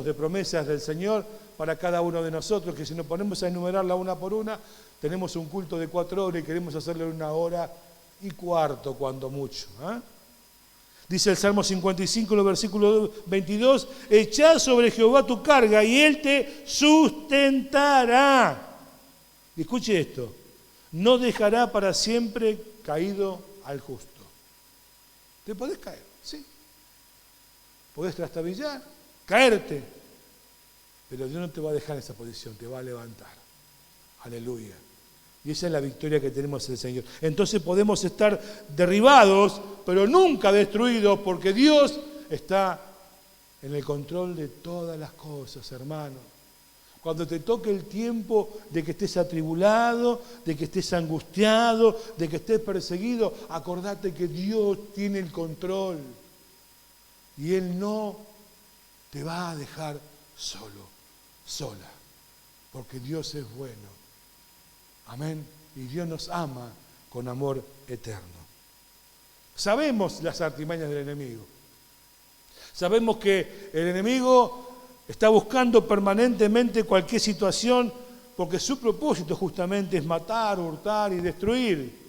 de promesas del Señor para cada uno de nosotros, que si nos ponemos a enumerarla una por una, tenemos un culto de 4 horas y queremos hacerle 1 hora y cuarto, cuando mucho. Dice el Salmo 55, el versículo 22, echad sobre Jehová tu carga y Él te sustentará. Y escuche esto, no dejará para siempre caído al justo. Te podés caer, sí. Podés trastabillar, caerte, pero Dios no te va a dejar en esa posición, te va a levantar. Aleluya. Y esa es la victoria que tenemos en el Señor. Entonces podemos estar derribados, pero nunca destruidos, porque Dios está en el control de todas las cosas, hermano. Cuando te toque el tiempo de que estés atribulado, de que estés angustiado, de que estés perseguido, acordate que Dios tiene el control. Y Él no te va a dejar solo, sola, porque Dios es bueno. Amén. Y Dios nos ama con amor eterno. Sabemos las artimañas del enemigo. Sabemos que el enemigo está buscando permanentemente cualquier situación porque su propósito justamente es matar, hurtar y destruir.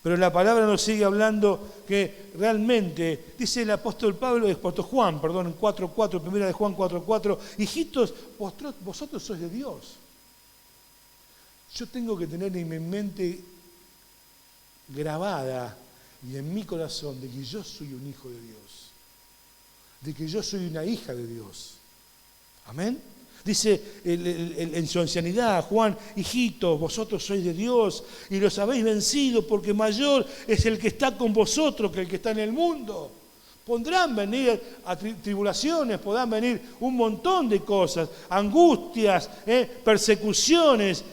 Pero la palabra nos sigue hablando que realmente, dice el apóstol Pablo, el apóstol Juan, perdón, en 4:4, primera de Juan 4:4, hijitos, vosotros sois de Dios. Yo tengo que tener en mi mente grabada y en mi corazón de que yo soy un hijo de Dios, de que yo soy una hija de Dios. Amén. Dice en su ancianidad, Juan, hijitos, vosotros sois de Dios y los habéis vencido porque mayor es el que está con vosotros que el que está en el mundo. Podrán venir a tribulaciones, podrán venir un montón de cosas, angustias, persecuciones,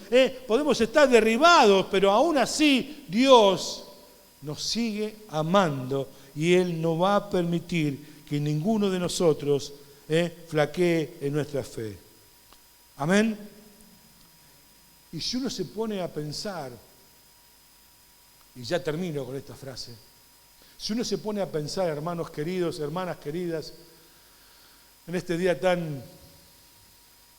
podemos estar derribados, pero aún así Dios nos sigue amando y Él no va a permitir que ninguno de nosotros flaquee en nuestra fe. Amén. Y si uno se pone a pensar, y ya termino con esta frase, si uno se pone a pensar, hermanos queridos, hermanas queridas, en este día tan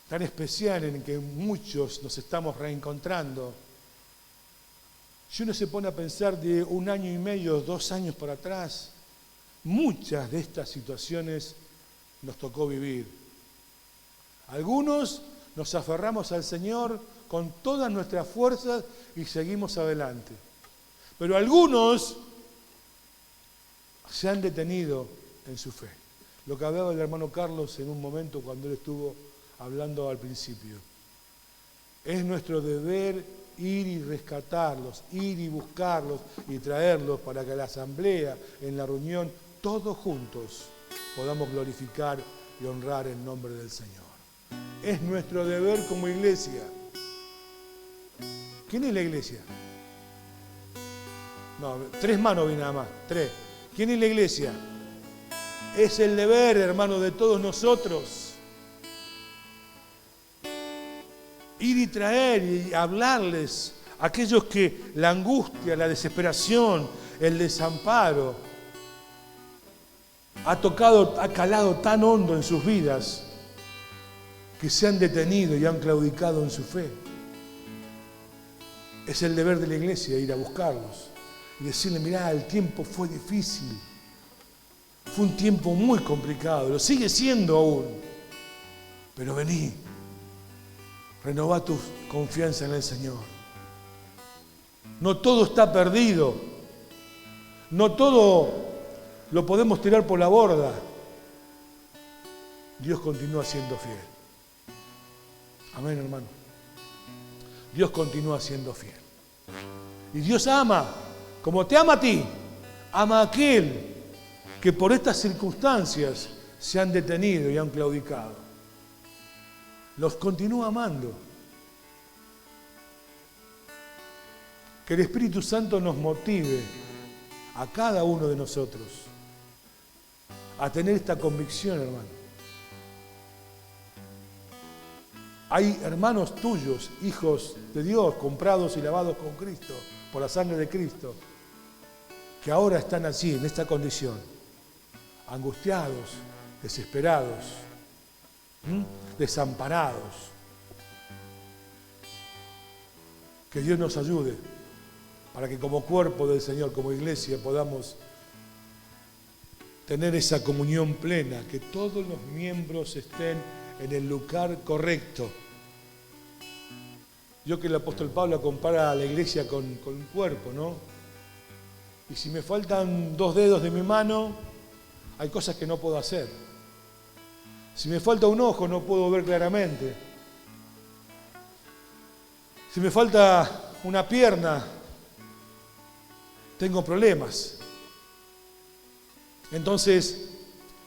especial en que muchos nos estamos reencontrando, si uno se pone a pensar de 1 año y medio, 2 años por atrás, muchas de estas situaciones nos tocó vivir. Algunos nos aferramos al Señor con todas nuestras fuerzas y seguimos adelante. Pero algunos se han detenido en su fe. Lo que hablaba el hermano Carlos en un momento cuando él estuvo hablando al principio. Es nuestro deber ir y rescatarlos, ir y buscarlos y traerlos para que a la asamblea, en la reunión, todos juntos podamos glorificar y honrar el nombre del Señor. Es nuestro deber como iglesia. ¿Quién es la iglesia? No, 3 manos vi nada más, 3. ¿Quién es la iglesia? Es el deber, hermano, de todos nosotros. Ir y traer y hablarles a aquellos que la angustia, la desesperación, el desamparo ha calado tan hondo en sus vidas que se han detenido y han claudicado en su fe. Es el deber de la iglesia ir a buscarlos y decirle, mirá, el tiempo fue difícil, fue un tiempo muy complicado, lo sigue siendo aún, pero vení, renová tu confianza en el Señor. No todo está perdido, no todo lo podemos tirar por la borda. Dios continúa siendo fiel. Amén, hermano. Dios continúa siendo fiel. Y Dios ama, como te ama a ti, ama a aquel que por estas circunstancias se han detenido y han claudicado. Los continúa amando. Que el Espíritu Santo nos motive a cada uno de nosotros a tener esta convicción, hermano. Hay hermanos tuyos, hijos de Dios, comprados y lavados con Cristo, por la sangre de Cristo, que ahora están así, en esta condición, angustiados, desesperados, desamparados. Que Dios nos ayude para que como cuerpo del Señor, como iglesia, podamos tener esa comunión plena, que todos los miembros estén en el lugar correcto. Yo que el apóstol Pablo compara a la iglesia con un cuerpo, ¿no? Y si me faltan 2 dedos de mi mano, hay cosas que no puedo hacer. Si me falta un ojo, no puedo ver claramente. Si me falta una pierna, tengo problemas. Entonces,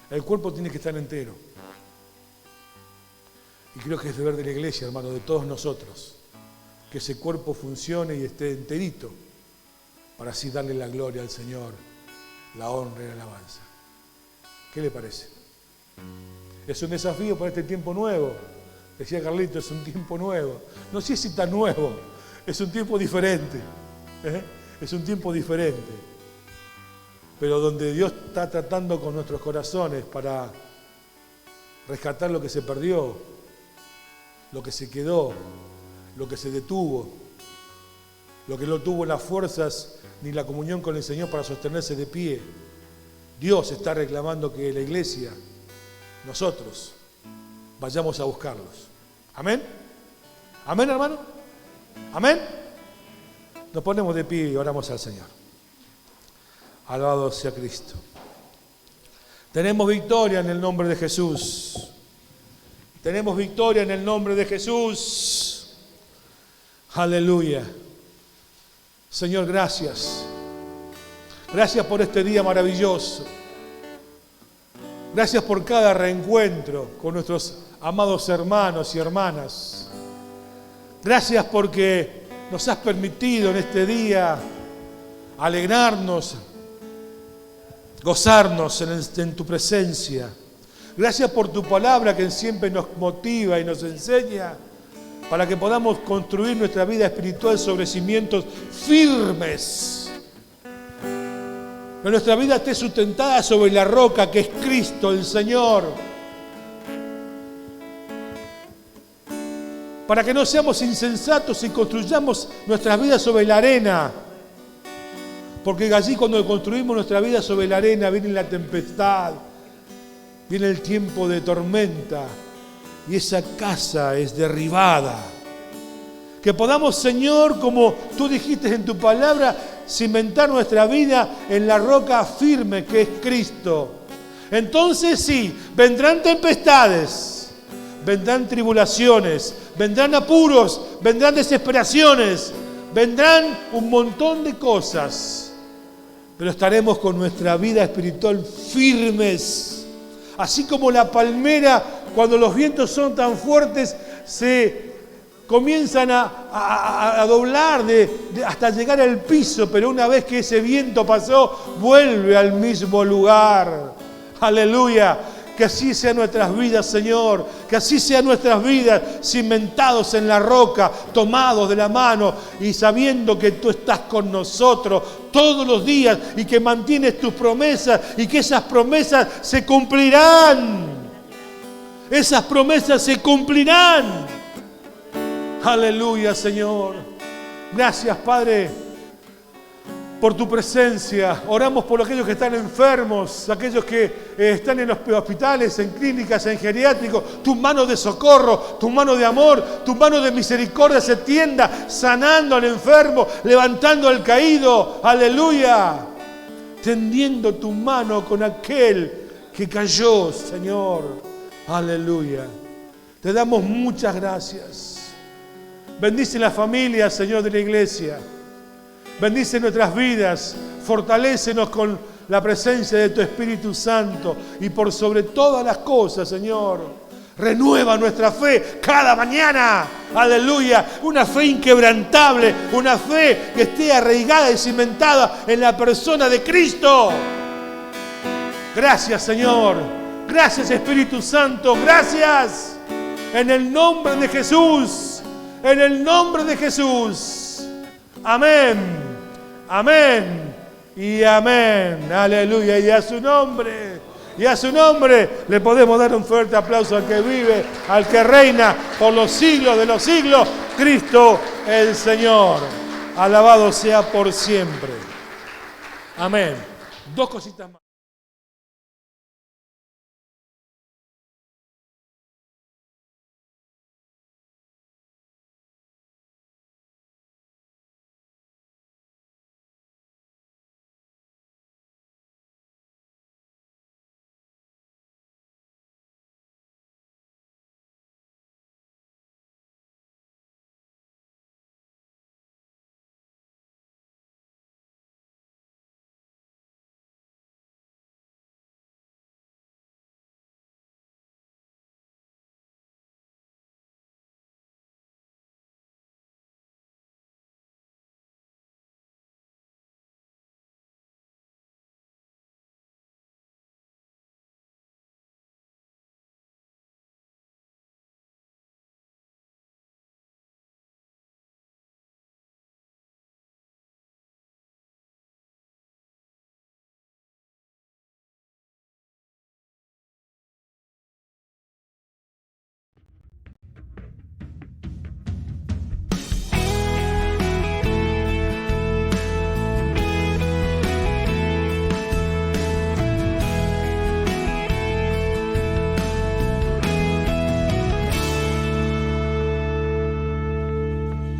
el cuerpo tiene que estar entero. Y creo que es deber de la iglesia, hermano, de todos nosotros, que ese cuerpo funcione y esté enterito, para así darle la gloria al Señor, la honra y la alabanza. ¿Qué le parece? Es un desafío para este tiempo nuevo. Decía Carlito, es un tiempo nuevo. No sé si tan nuevo, es un tiempo diferente. Es un tiempo diferente. Pero donde Dios está tratando con nuestros corazones para rescatar lo que se perdió, lo que se quedó, lo que se detuvo, lo que no tuvo las fuerzas ni la comunión con el Señor para sostenerse de pie. Dios está reclamando que la iglesia, nosotros, vayamos a buscarlos. ¿Amén? ¿Amén, hermano? ¿Amén? Nos ponemos de pie y oramos al Señor. Alabado sea Cristo. Tenemos victoria en el nombre de Jesús. Tenemos victoria en el nombre de Jesús. Aleluya. Señor, gracias. Gracias por este día maravilloso. Gracias por cada reencuentro con nuestros amados hermanos y hermanas. Gracias porque nos has permitido en este día alegrarnos, gozarnos en tu presencia. Gracias por tu palabra que siempre nos motiva y nos enseña para que podamos construir nuestra vida espiritual sobre cimientos firmes. Que nuestra vida esté sustentada sobre la roca que es Cristo el Señor. Para que no seamos insensatos y construyamos nuestras vidas sobre la arena. Porque allí cuando construimos nuestra vida sobre la arena viene la tempestad, viene el tiempo de tormenta y esa casa es derribada. Que podamos, Señor, como tú dijiste en tu palabra, cimentar nuestra vida en la roca firme que es Cristo. Entonces sí, vendrán tempestades, vendrán tribulaciones, vendrán apuros, vendrán desesperaciones, vendrán un montón de cosas, pero estaremos con nuestra vida espiritual firmes. Así como la palmera, cuando los vientos son tan fuertes, se comienzan a doblar hasta llegar al piso, pero una vez que ese viento pasó, vuelve al mismo lugar. Aleluya. Que así sean nuestras vidas, Señor. Que así sean nuestras vidas, cimentados en la roca, tomados de la mano y sabiendo que tú estás con nosotros todos los días y que mantienes tus promesas y que esas promesas se cumplirán. Esas promesas se cumplirán. Aleluya, Señor. Gracias, Padre, por tu presencia. Oramos por aquellos que están enfermos, aquellos que están en los hospitales, en clínicas, en geriátricos. Tu mano de socorro, tu mano de amor, tu mano de misericordia se tienda, sanando al enfermo, levantando al caído. Aleluya. Tendiendo tu mano con aquel que cayó, Señor. Aleluya. Te damos muchas gracias. Bendice la familia, Señor, de la iglesia. Bendice nuestras vidas. Fortalécenos con la presencia de tu Espíritu Santo. Y por sobre todas las cosas, Señor, renueva nuestra fe cada mañana. Aleluya. Una fe inquebrantable. Una fe que esté arraigada y cimentada en la persona de Cristo. Gracias, Señor. Gracias, Espíritu Santo. Gracias. En el nombre de Jesús. En el nombre de Jesús. Amén. Amén. Y amén. Aleluya. Y a su nombre le podemos dar un fuerte aplauso al que vive, al que reina por los siglos de los siglos, Cristo el Señor. Alabado sea por siempre. Amén. Dos cositas más.